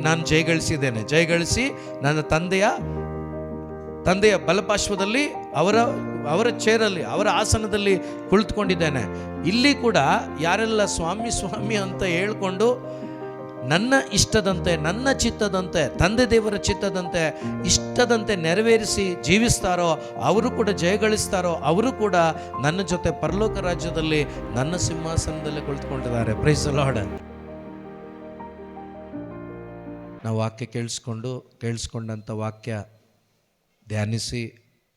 ನಾನು ಜಯಗಳಿಸಿ ನನ್ನ ತಂದೆಯ ಬಲಪಾರ್ಶ್ವದಲ್ಲಿ ಅವರ ಚೇರಲ್ಲಿ, ಅವರ ಆಸನದಲ್ಲಿ ಕುಳಿತುಕೊಂಡಿದ್ದೇನೆ. ಇಲ್ಲಿ ಕೂಡ ಯಾರೆಲ್ಲ ಸ್ವಾಮಿ ಸ್ವಾಮಿ ಅಂತ ಹೇಳ್ಕೊಂಡು ನನ್ನ ಇಷ್ಟದಂತೆ, ನನ್ನ ಚಿತ್ತದಂತೆ, ತಂದೆ ದೇವರ ಚಿತ್ತದಂತೆ, ಇಷ್ಟದಂತೆ ನೆರವೇರಿಸಿ ಜೀವಿಸ್ತಾರೋ ಅವರು ಕೂಡ ಜಯಗಳಿಸ್ತಾರೋ ಅವರು ಕೂಡ ನನ್ನ ಜೊತೆ ಪರಲೋಕ ರಾಜ್ಯದಲ್ಲಿ ನನ್ನ ಸಿಂಹಾಸನದಲ್ಲಿ ಕುಳಿತುಕೊಂಡಿದ್ದಾರೆ. Praise the Lord. ನಾವು ವಾಕ್ಯ ಕೇಳಿಸ್ಕೊಂಡಂಥ ವಾಕ್ಯ ಧ್ಯಾನಿಸಿ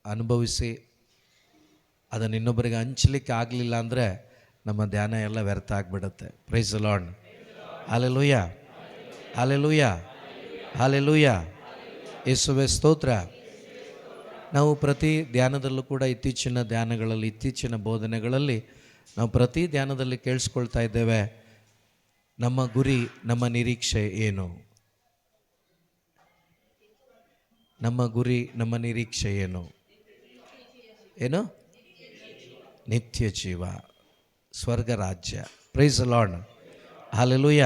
ಅನುಭವಿಸಿ ಅದನ್ನು ಇನ್ನೊಬ್ಬರಿಗೆ ಹಂಚಲಿಕ್ಕೆ ಆಗಲಿಲ್ಲ ಅಂದರೆ ನಮ್ಮ ಧ್ಯಾನ ಎಲ್ಲ ವ್ಯರ್ಥ ಆಗಿಬಿಡುತ್ತೆ. Praise the Lord. Hallelujah, hallelujah, hallelujah. ಯೇಸುವೇ ಸ್ತೋತ್ರ. ನಾವು ಪ್ರತಿ ಧ್ಯಾನದಲ್ಲೂ ಕೂಡ ಇತ್ತೀಚಿನ ಬೋಧನೆಗಳಲ್ಲಿ ನಾವು ಪ್ರತಿ ಧ್ಯಾನದಲ್ಲಿ ಕೇಳಿಸ್ಕೊಳ್ತಾ ಇದ್ದೇವೆ, ನಮ್ಮ ಗುರಿ, ನಮ್ಮ ನಿರೀಕ್ಷೆ ಏನು? ನಮ್ಮ ಗುರಿ, ನಮ್ಮ ನಿರೀಕ್ಷೆ ಏನು? ನಿತ್ಯ ಜೀವ, ಸ್ವರ್ಗ ರಾಜ್ಯ. Praise the Lord. ಹಲ್ಲೆಲೂಯ.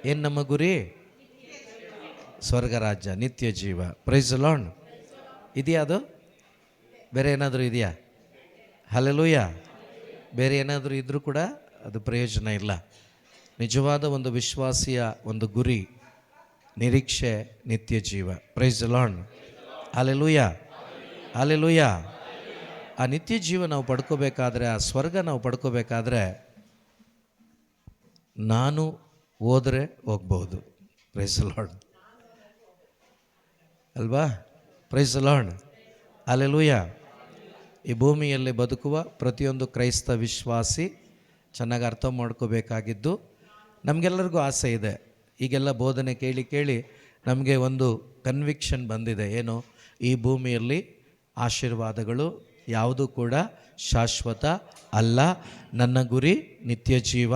ಏನು ನಮ್ಮ ಗುರಿ? ಸ್ವರ್ಗ ರಾಜ್ಯ, ನಿತ್ಯ ಜೀವ. Praise the Lord. ಇದೆಯಾ ಅದು? ಬೇರೆ ಏನಾದರೂ ಇದೆಯಾ? ಹಲ್ಲೆಲೂಯ. ಬೇರೆ ಏನಾದರೂ ಇದ್ದರೂ ಕೂಡ ಅದು ಪ್ರಯೋಜನ ಇಲ್ಲ. ನಿಜವಾದ ಒಂದು ವಿಶ್ವಾಸಿಯ ಒಂದು ಗುರಿ, ನಿರೀಕ್ಷೆ, ನಿತ್ಯ ಜೀವ. Praise the Lord. Hallelujah, hallelujah. ಆ ನಿತ್ಯ ಜೀವ ನಾವು ಪಡ್ಕೋಬೇಕಾದ್ರೆ, ಆ ಸ್ವರ್ಗ ನಾವು ಪಡ್ಕೋಬೇಕಾದ್ರೆ ನಾನು ಹೋದರೆ ಹೋಗ್ಬೋದು. ಪ್ರೈಸ್ ದಿ ಲಾರ್ಡ್ ಅಲ್ವಾ? Praise the Lord. ಹಲ್ಲೆಲೂಯ. ಈ ಭೂಮಿಯಲ್ಲಿ ಬದುಕುವ ಪ್ರತಿಯೊಂದು ಕ್ರೈಸ್ತ ವಿಶ್ವಾಸಿ ಚೆನ್ನಾಗಿ ಅರ್ಥ ಮಾಡ್ಕೋಬೇಕಾಗಿದ್ದು, ನಮಗೆಲ್ಲರಿಗೂ ಆಸೆ ಇದೆ. ಈಗೆಲ್ಲ ಬೋಧನೆ ಕೇಳಿ ನಮಗೆ ಒಂದು ಕನ್ವಿಕ್ಷನ್ ಬಂದಿದೆ. ಏನು? ಈ ಭೂಮಿಯಲ್ಲಿ ಆಶೀರ್ವಾದಗಳು ಯಾವುದೂ ಕೂಡ ಶಾಶ್ವತ ಅಲ್ಲ. ನನ್ನ ಗುರಿ ನಿತ್ಯ ಜೀವ,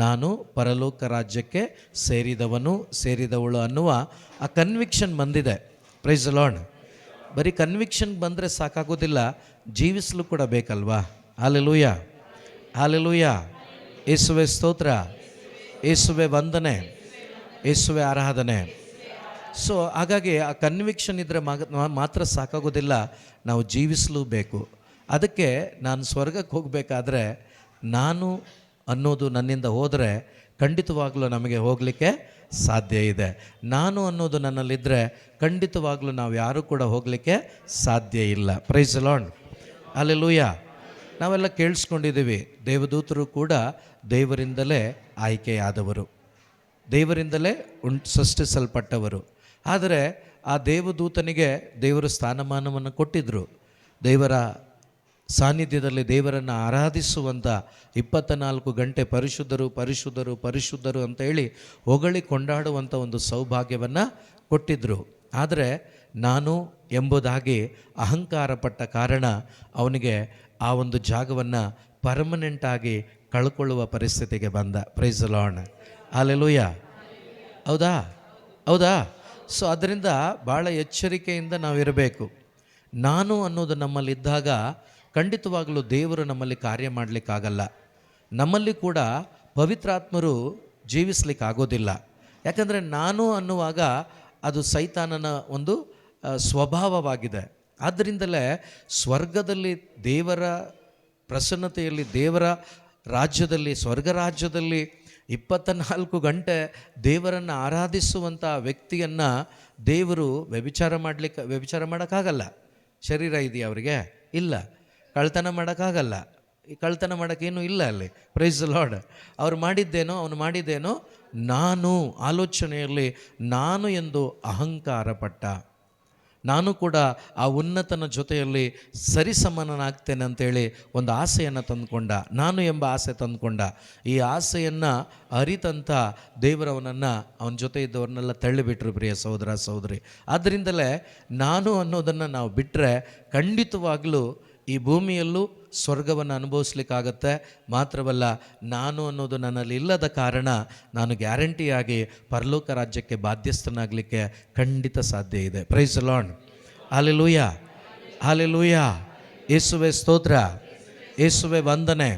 ನಾನು ಪರಲೋಕ ರಾಜ್ಯಕ್ಕೆ ಸೇರಿದವಳು ಅನ್ನುವ ಆ ಕನ್ವಿಕ್ಷನ್ ಬಂದಿದೆ. Praise the Lord. ಬರೀ ಕನ್ವಿಕ್ಷನ್ ಬಂದರೆ ಸಾಕಾಗೋದಿಲ್ಲ, ಜೀವಿಸಲು ಕೂಡ ಬೇಕಲ್ವಾ? Hallelujah, hallelujah. ಯೇಸುವೇ ಸ್ತೋತ್ರ, ಯೇಸುವೇ ವಂದನೆ, ಯೇಸುವೇ ಆರಾಧನೆ. ಸೊ ಹಾಗಾಗಿ ಆ ಕನ್ವಿಕ್ಷನ್ ಇದ್ದರೆ ಮಾತ್ರ ಸಾಕಾಗೋದಿಲ್ಲ, ನಾವು ಜೀವಿಸಲೂ ಬೇಕು. ಅದಕ್ಕೆ ನಾನು ಸ್ವರ್ಗಕ್ಕೆ ಹೋಗಬೇಕಾದ್ರೆ ನಾನು ಅನ್ನೋದು ನನ್ನಿಂದ ಹೋದರೆ ಖಂಡಿತವಾಗ್ಲೂ ನಮಗೆ ಹೋಗಲಿಕ್ಕೆ ಸಾಧ್ಯ ಇದೆ. ನಾನು ಅನ್ನೋದು ನನ್ನಲ್ಲಿದ್ದರೆ ಖಂಡಿತವಾಗ್ಲೂ ನಾವು ಯಾರೂ ಕೂಡ ಹೋಗಲಿಕ್ಕೆ ಸಾಧ್ಯ ಇಲ್ಲ. Praise the Lord. ಹಲ್ಲೆಲೂಯ. ನಾವೆಲ್ಲ ಕೇಳಿಸ್ಕೊಂಡಿದ್ದೀವಿ, ದೇವದೂತರು ಕೂಡ ದೇವರಿಂದಲೇ ಆಯ್ಕೆಯಾದವರು, ದೇವರಿಂದಲೇ ಸೃಷ್ಟಿಸಲ್ಪಟ್ಟವರು. ಆದರೆ ಆ ದೇವದೂತನಿಗೆ ದೇವರು ಸ್ಥಾನಮಾನವನ್ನು ಕೊಟ್ಟಿದ್ದರು. ದೇವರ ಸಾನ್ನಿಧ್ಯದಲ್ಲಿ ದೇವರನ್ನು ಆರಾಧಿಸುವಂಥ 24 ಗಂಟೆ ಪರಿಶುದ್ಧರು ಪರಿಶುದ್ಧರು ಪರಿಶುದ್ಧರು ಅಂತ ಹೇಳಿ ಹೊಗಳಿ ಕೊಂಡಾಡುವಂಥ ಒಂದು ಸೌಭಾಗ್ಯವನ್ನು ಕೊಟ್ಟಿದ್ದರು. ಆದರೆ ನಾನು ಎಂಬುದಾಗಿ ಅಹಂಕಾರ ಪಟ್ಟ ಕಾರಣ ಅವನಿಗೆ ಆ ಒಂದು ಜಾಗವನ್ನು ಪರ್ಮನೆಂಟಾಗಿ ಕಳ್ಕೊಳ್ಳುವ ಪರಿಸ್ಥಿತಿಗೆ ಬಂದ. Praise the Lord. ಹಲ್ಲೆಲೂಯ. ಹೌದಾ? ಸೊ ಅದರಿಂದ ಭಾಳ ಎಚ್ಚರಿಕೆಯಿಂದ ನಾವಿರಬೇಕು. ನಾನು ಅನ್ನೋದು ನಮ್ಮಲ್ಲಿದ್ದಾಗ ಖಂಡಿತವಾಗಲೂ ದೇವರು ನಮ್ಮಲ್ಲಿ ಕಾರ್ಯ ಮಾಡಲಿಕ್ಕಾಗಲ್ಲ. ನಮ್ಮಲ್ಲಿ ಕೂಡ ಪವಿತ್ರಾತ್ಮರು ಜೀವಿಸಲಿಕ್ಕಾಗೋದಿಲ್ಲ. ಯಾಕಂದರೆ ನಾನು ಅನ್ನುವಾಗ ಅದು ಸೈತಾನನ ಒಂದು ಸ್ವಭಾವವಾಗಿದೆ. ಆದ್ದರಿಂದಲೇ ಸ್ವರ್ಗದಲ್ಲಿ ದೇವರ ಪ್ರಸನ್ನತೆಯಲ್ಲಿ, ದೇವರ ರಾಜ್ಯದಲ್ಲಿ, ಸ್ವರ್ಗ ರಾಜ್ಯದಲ್ಲಿ 24 ಗಂಟೆ ದೇವರನ್ನು ಆರಾಧಿಸುವಂಥ ವ್ಯಕ್ತಿಯನ್ನು ದೇವರು ವ್ಯಭಿಚಾರ ಮಾಡೋಕ್ಕಾಗಲ್ಲ. ಶರೀರ ಇದೆಯಾ ಅವರಿಗೆ? ಇಲ್ಲ. ಕಳ್ತನ ಮಾಡೋಕ್ಕಾಗಲ್ಲ. ಈ ಕಳ್ತನ ಮಾಡೋಕ್ಕೇನು ಇಲ್ಲ ಅಲ್ಲಿ. Praise the Lord. ಅವನು ಮಾಡಿದ್ದೇನೋ ನಾನು ಆಲೋಚನೆಯಲ್ಲಿ ನಾನು ಎಂದು ಅಹಂಕಾರ ಪಟ್ಟ. ನಾನು ಕೂಡ ಆ ಉನ್ನತನ ಜೊತೆಯಲ್ಲಿ ಸರಿಸಮಾನನಾಗ್ತೇನೆ ಅಂತೇಳಿ ಒಂದು ಆಸೆಯನ್ನು ತಂದುಕೊಂಡ, ನಾನು ಎಂಬ ಆಸೆ ತಂದುಕೊಂಡ. ಈ ಆಸೆಯನ್ನು ಅರಿತಂಥ ದೇವರವನನ್ನು ಅವನ ಜೊತೆ ಇದ್ದವ್ರನ್ನೆಲ್ಲ ತಳ್ಳಿಬಿಟ್ರು. ಪ್ರಿಯ ಸಹೋದರ ಸಹೋದರಿ, ಆದ್ದರಿಂದಲೇ ನಾನು ಅನ್ನೋದನ್ನು ನಾವು ಬಿಟ್ಟರೆ ಖಂಡಿತವಾಗಲೂ ಈ ಭೂಮಿಯಲ್ಲೂ ಸ್ವರ್ಗವನ್ನು ಅನುಭವಿಸ್ಲಿಕ್ಕಾಗತ್ತೆ. ಮಾತ್ರವಲ್ಲ, ನಾನು ಅನ್ನೋದು ನನ್ನಲ್ಲಿ ಇಲ್ಲದ ಕಾರಣ ನಾನು ಗ್ಯಾರಂಟಿಯಾಗಿ ಪರಲೋಕ ರಾಜ್ಯಕ್ಕೆ ಬಾಧ್ಯಸ್ಥನಾಗಲಿಕ್ಕೆ ಖಂಡಿತ ಸಾಧ್ಯ ಇದೆ. Praise the Lord. Hallelujah, hallelujah. ಯೇಸುವೇ ಸ್ತೋತ್ರ, ಯೇಸುವೇ ವಂದನೆ,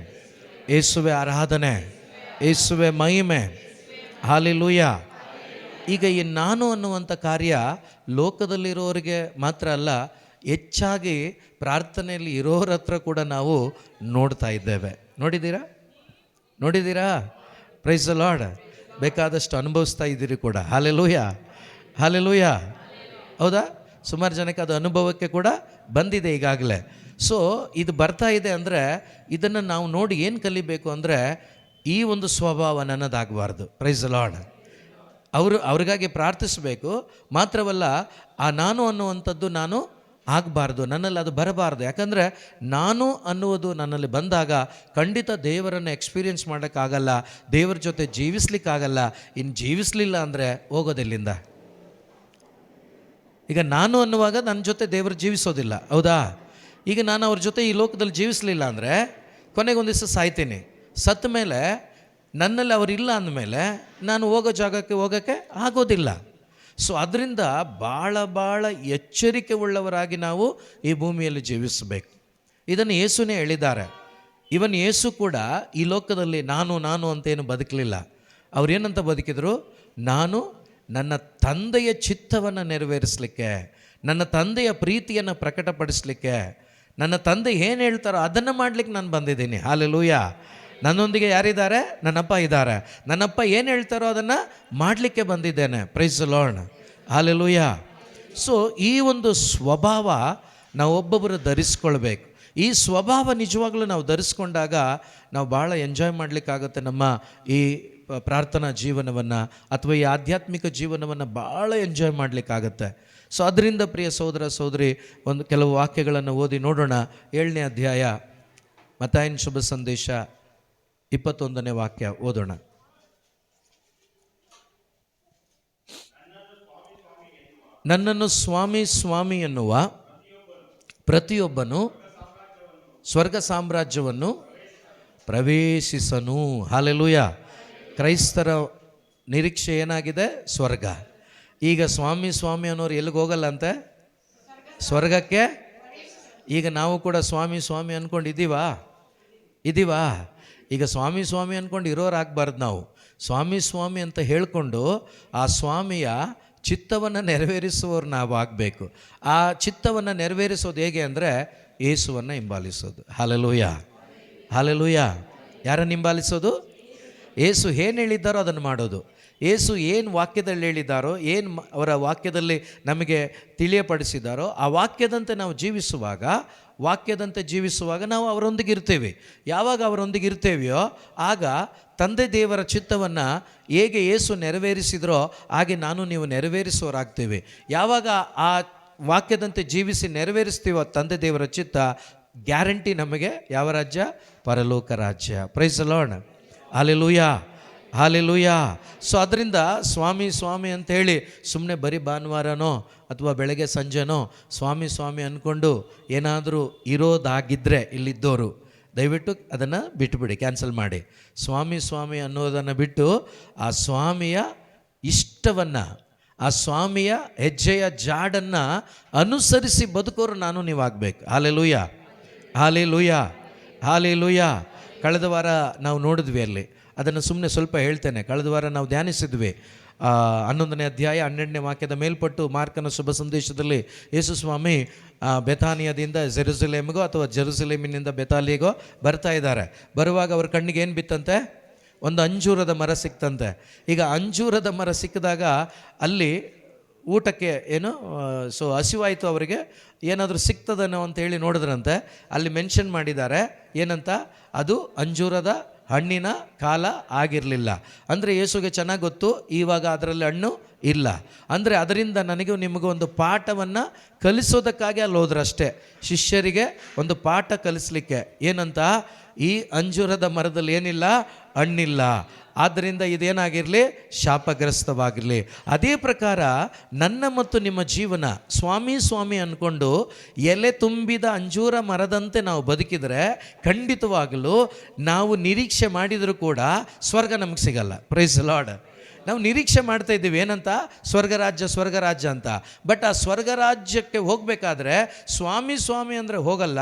ಯೇಸುವೇ ಆರಾಧನೆ, ಯೇಸುವೇ ಮಹಿಮೆ. ಹಲ್ಲೆಲೂಯ, ಈಗ ಈ ನಾನು ಅನ್ನುವಂಥ ಕಾರ್ಯ ಲೋಕದಲ್ಲಿರೋರಿಗೆ ಮಾತ್ರ ಅಲ್ಲ, ಹೆಚ್ಚಾಗಿ ಪ್ರಾರ್ಥನೆಯಲ್ಲಿ ಇರೋರ ಹತ್ರ ಕೂಡ ನಾವು ನೋಡ್ತಾ ಇದ್ದೇವೆ. ನೋಡಿದ್ದೀರಾ? Price the lord. ಬೇಕಾದಷ್ಟು ಅನುಭವಿಸ್ತಾ ಇದ್ದೀರಿ ಕೂಡ. ಹಾಲೆಲೂಯ. ಹೌದಾ? ಸುಮಾರು ಜನಕ್ಕೆ ಅದು ಅನುಭವಕ್ಕೆ ಕೂಡ ಬಂದಿದೆ ಈಗಾಗಲೇ. ಸೊ ಇದು ಬರ್ತಾ ಇದೆ ಅಂದರೆ ಇದನ್ನು ನಾವು ನೋಡಿ ಏನು ಕಲಿಬೇಕು ಅಂದರೆ, ಈ ಒಂದು ಸ್ವಭಾವ ನನ್ನದಾಗಬಾರ್ದು. Praise the Lord. ಅವ್ರಿಗಾಗಿ ಪ್ರಾರ್ಥಿಸಬೇಕು. ಮಾತ್ರವಲ್ಲ, ಆ ನಾನು ಅನ್ನುವಂಥದ್ದು ನಾನು ಆಗಬಾರ್ದು, ನನ್ನಲ್ಲಿ ಅದು ಬರಬಾರ್ದು. ಯಾಕಂದರೆ ನಾನು ಅನ್ನುವುದು ನನ್ನಲ್ಲಿ ಬಂದಾಗ ಖಂಡಿತ ದೇವರನ್ನು ಎಕ್ಸ್ಪೀರಿಯೆನ್ಸ್ ಮಾಡೋಕ್ಕಾಗಲ್ಲ, ದೇವರ ಜೊತೆ ಜೀವಿಸ್ಲಿಕ್ಕಾಗಲ್ಲ. ಇನ್ನು ಜೀವಿಸಲಿಲ್ಲ ಅಂದರೆ ಹೋಗೋದೆಲ್ಲಿಂದ? ಈಗ ನಾನು ಅನ್ನುವಾಗ ನನ್ನ ಜೊತೆ ದೇವರು ಜೀವಿಸೋದಿಲ್ಲ, ಹೌದಾ? ಈಗ ನಾನು ಅವ್ರ ಜೊತೆ ಈ ಲೋಕದಲ್ಲಿ ಜೀವಿಸಲಿಲ್ಲ ಅಂದರೆ ಕೊನೆಗೊಂದು ದಿವಸ ಸಾಯ್ತೀನಿ. ಸತ್ತ ಮೇಲೆ ನನ್ನಲ್ಲಿ ಅವರಿಲ್ಲ ಅಂದಮೇಲೆ ನಾನು ಹೋಗೋ ಜಾಗಕ್ಕೆ ಹೋಗೋಕ್ಕೆ ಆಗೋದಿಲ್ಲ. ಸೊ ಅದರಿಂದ ಭಾಳ ಎಚ್ಚರಿಕೆ ಉಳ್ಳವರಾಗಿ ನಾವು ಈ ಭೂಮಿಯಲ್ಲಿ ಜೀವಿಸಬೇಕು. ಇದನ್ನು ಯೇಸುನೇ ಹೇಳಿದ್ದಾರೆ. ಇವನ್ ಯೇಸು ಕೂಡ ಈ ಲೋಕದಲ್ಲಿ ನಾನು ಅಂತೇನು ಬದುಕಲಿಲ್ಲ. ಅವ್ರೇನಂತ ಬದುಕಿದ್ರು? ನಾನು ನನ್ನ ತಂದೆಯ ಚಿತ್ತವನ್ನು ನೆರವೇರಿಸಲಿಕ್ಕೆ, ನನ್ನ ತಂದೆಯ ಪ್ರೀತಿಯನ್ನು ಪ್ರಕಟಪಡಿಸಲಿಕ್ಕೆ, ನನ್ನ ತಂದೆ ಏನು ಹೇಳ್ತಾರೋ ಅದನ್ನು ಮಾಡಲಿಕ್ಕೆ ನಾನು ಬಂದಿದ್ದೀನಿ. ಹಾಲೆಲೂಯ. ನನ್ನೊಂದಿಗೆ ಯಾರಿದ್ದಾರೆ? ನನ್ನಪ್ಪ ಇದ್ದಾರೆ. ನನ್ನಪ್ಪ ಏನು ಹೇಳ್ತಾರೋ ಅದನ್ನು ಮಾಡಲಿಕ್ಕೆ ಬಂದಿದ್ದೇನೆ. Price the lord. Hallelujah. So ಈ ಒಂದು ಸ್ವಭಾವ ನಾವು ಒಬ್ಬೊಬ್ಬರು ಧರಿಸ್ಕೊಳ್ಬೇಕು. ಈ ಸ್ವಭಾವ ನಿಜವಾಗ್ಲೂ ನಾವು ಧರಿಸ್ಕೊಂಡಾಗ ನಾವು ಭಾಳ ಎಂಜಾಯ್ ಮಾಡಲಿಕ್ಕಾಗುತ್ತೆ. ನಮ್ಮ ಈ ಪ್ರಾರ್ಥನಾ ಜೀವನವನ್ನು ಅಥವಾ ಈ ಆಧ್ಯಾತ್ಮಿಕ ಜೀವನವನ್ನು ಭಾಳ ಎಂಜಾಯ್ ಮಾಡಲಿಕ್ಕಾಗತ್ತೆ. ಸೊ ಅದರಿಂದ ಪ್ರಿಯ ಸಹೋದರ ಸಹೋದರಿ, ಒಂದು ಕೆಲವು ವಾಕ್ಯಗಳನ್ನು ಓದಿ ನೋಡೋಣ. 7ನೇ ಅಧ್ಯಾಯ ಮತ್ತಾಯನ ಶುಭ ಸಂದೇಶ 21ನೇ ವಾಕ್ಯ ಓದೋಣ. ನನ್ನನ್ನು ಸ್ವಾಮಿ ಸ್ವಾಮಿ ಎನ್ನುವ ಪ್ರತಿಯೊಬ್ಬನು ಸ್ವರ್ಗ ಸಾಮ್ರಾಜ್ಯವನ್ನು ಪ್ರವೇಶಿಸನು. ಹಾಲೆಲೂಯ. ಕ್ರೈಸ್ತರ ನಿರೀಕ್ಷೆ ಏನಾಗಿದೆ? ಸ್ವರ್ಗ. ಈಗ ಸ್ವಾಮಿ ಸ್ವಾಮಿ ಅನ್ನೋರು ಎಲ್ಲಿಗೆ ಹೋಗಲ್ಲಂತೆ? ಸ್ವರ್ಗಕ್ಕೆ. ಈಗ ನಾವು ಕೂಡ ಸ್ವಾಮಿ ಸ್ವಾಮಿ ಅಂದ್ಕೊಂಡಿದ್ದೀವಾ? ಈಗ ಸ್ವಾಮಿ ಸ್ವಾಮಿ ಅಂದ್ಕೊಂಡು ಇರೋರಾಗಬಾರ್ದು. ನಾವು ಸ್ವಾಮಿ ಸ್ವಾಮಿ ಅಂತ ಹೇಳಿಕೊಂಡು ಆ ಸ್ವಾಮಿಯ ಚಿತ್ತವನ್ನು ನೆರವೇರಿಸುವವರು ನಾವು ಆಗಬೇಕು. ಆ ಚಿತ್ತವನ್ನು ನೆರವೇರಿಸೋದು ಹೇಗೆ ಅಂದರೆ ಯೇಸುವನ್ನು ಹಿಂಬಾಲಿಸೋದು. ಹಾಲೆಲೂಯ. ಯಾರನ್ನು ಹಿಂಬಾಲಿಸೋದು? ಯೇಸು ಏನು ಹೇಳಿದ್ದಾರೋ ಅದನ್ನು ಮಾಡೋದು. ಯೇಸು ಏನು ವಾಕ್ಯದಲ್ಲಿ ಹೇಳಿದ್ದಾರೋ, ಏನು ಅವರ ವಾಕ್ಯದಲ್ಲಿ ನಮಗೆ ತಿಳಿಯಪಡಿಸಿದ್ದಾರೋ ಆ ವಾಕ್ಯದಂತೆ ನಾವು ಜೀವಿಸುವಾಗ ನಾವು ಅವರೊಂದಿಗೆ ಇರ್ತೇವೆ. ಯಾವಾಗ ಅವರೊಂದಿಗೆ ಇರ್ತೇವೆಯೋ ಆಗ ತಂದೆ ದೇವರ ಚಿತ್ತವನ್ನು ಹೇಗೆ ಯೇಸು ನೆರವೇರಿಸಿದ್ರೋ ಹಾಗೆ ನೀವು ನೆರವೇರಿಸೋರಾಗ್ತೇವೆ. ಯಾವಾಗ ಆ ವಾಕ್ಯದಂತೆ ಜೀವಿಸಿ ನೆರವೇರಿಸ್ತೀವೋ ತಂದೆ ದೇವರ ಚಿತ್ತ, ಗ್ಯಾರಂಟಿ ನಮಗೆ ಯಾವ ರಾಜ್ಯ? ಪರಲೋಕ ರಾಜ್ಯ. Price the lord. Hallelujah. So ಅದರಿಂದ ಸ್ವಾಮಿ ಸ್ವಾಮಿ ಅಂಥೇಳಿ ಸುಮ್ಮನೆ ಬರೀ ಭಾನುವಾರನೋ ಅಥವಾ ಬೆಳಗ್ಗೆ ಸಂಜೆನೋ ಸ್ವಾಮಿ ಸ್ವಾಮಿ ಅಂದ್ಕೊಂಡು ಏನಾದರೂ ಇರೋದಾಗಿದ್ದರೆ ಇಲ್ಲಿದ್ದವರು ದಯವಿಟ್ಟು ಅದನ್ನು ಬಿಟ್ಟುಬಿಡಿ, ಕ್ಯಾನ್ಸಲ್ ಮಾಡಿ. ಸ್ವಾಮಿ ಸ್ವಾಮಿ ಅನ್ನೋದನ್ನು ಬಿಟ್ಟು ಆ ಸ್ವಾಮಿಯ ಇಷ್ಟವನ್ನು, ಆ ಸ್ವಾಮಿಯ ಹೆಜ್ಜೆಯ ಜಾಡನ್ನು ಅನುಸರಿಸಿ ಬದುಕೋರು ನೀವಾಗಬೇಕು. ಹಾಲೆಲೂಯ. ಕಳೆದ ವಾರ ನಾವು ನೋಡಿದ್ವಿ, ಅಲ್ಲಿ ಅದನ್ನು ಸುಮ್ಮನೆ ಸ್ವಲ್ಪ ಹೇಳ್ತೇನೆ. ಕಳೆದ ವಾರ ನಾವು ಧ್ಯಾನಿಸಿದ್ವಿ 11ನೇ ಅಧ್ಯಾಯ 12ನೇ ವಾಕ್ಯದ ಮೇಲ್ಪಟ್ಟು ಮಾರ್ಕನ ಶುಭ ಸಂದೇಶದಲ್ಲಿ ಯೇಸು ಸ್ವಾಮಿ ಬೆಥಾನಿಯದಿಂದ ಜೆರುಸಲೇಮಿಗೋ ಅಥವಾ ಜೆರುಸಲೇಮಿನಿಂದ ಬೆತಾಲಿಗೋ ಬರ್ತಾ ಇದ್ದಾರೆ. ಬರುವಾಗ ಅವ್ರ ಕಣ್ಣಿಗೆ ಏನು ಬಿತ್ತಂತೆ? ಒಂದು ಅಂಜೂರದ ಮರ ಸಿಕ್ತಂತೆ. ಈಗ ಅಂಜೂರದ ಮರ ಸಿಕ್ಕಿದಾಗ ಅಲ್ಲಿ ಊಟಕ್ಕೆ ಸೊ ಹಸಿವಾಯಿತು ಅವರಿಗೆ, ಏನಾದರೂ ಸಿಗ್ತದನೋ ಅಂತೇಳಿ ನೋಡಿದ್ರಂತೆ. ಅಲ್ಲಿ ಮೆನ್ಷನ್ ಮಾಡಿದ್ದಾರೆ ಏನಂತ? ಅದು ಅಂಜೂರದ ಹಣ್ಣಿನ ಕಾಲ ಆಗಿರಲಿಲ್ಲ. ಅಂದರೆ ಯೇಸುಗೆ ಚೆನ್ನಾಗಿ ಗೊತ್ತು ಇವಾಗ ಅದರಲ್ಲಿ ಹಣ್ಣು ಇಲ್ಲ. ಅಂದರೆ ಅದರಿಂದ ನನಗೂ ನಿಮಗೂ ಒಂದು ಪಾಠವನ್ನು ಕಲಿಸೋದಕ್ಕಾಗಿ ಅಲ್ಲಿ ಹೋದ್ರಷ್ಟೇ, ಶಿಷ್ಯರಿಗೆ ಒಂದು ಪಾಠ ಕಲಿಸ್ಲಿಕ್ಕೆ. ಏನಂತ? ಈ ಅಂಜೂರದ ಮರದಲ್ಲಿ ಏನಿಲ್ಲ? ಹಣ್ಣಿಲ್ಲ. ಆದ್ದರಿಂದ ಇದೇನಾಗಿರಲಿ? ಶಾಪಗ್ರಸ್ತವಾಗಿರಲಿ. ಅದೇ ಪ್ರಕಾರ ನನ್ನ ಮತ್ತು ನಿಮ್ಮ ಜೀವನ ಸ್ವಾಮಿ ಸ್ವಾಮಿ ಅಂದ್ಕೊಂಡು ಎಲೆ ತುಂಬಿದ ಅಂಜೂರ ಮರದಂತೆ ನಾವು ಬದುಕಿದರೆ ಖಂಡಿತವಾಗಲೂ ನಾವು ನಿರೀಕ್ಷೆ ಮಾಡಿದರೂ ಕೂಡ ಸ್ವರ್ಗ ನಮಗೆ ಸಿಗಲ್ಲ. Praise Lord. ನಾವು ನಿರೀಕ್ಷೆ ಮಾಡ್ತಾ ಇದ್ದೀವಿ ಏನಂತ? ಸ್ವರ್ಗರಾಜ್ಯ ಅಂತ. ಬಟ್ ಆ ಸ್ವರ್ಗರಾಜ್ಯಕ್ಕೆ ಹೋಗಬೇಕಾದ್ರೆ ಸ್ವಾಮಿ ಸ್ವಾಮಿ ಅಂದರೆ ಹೋಗಲ್ಲ.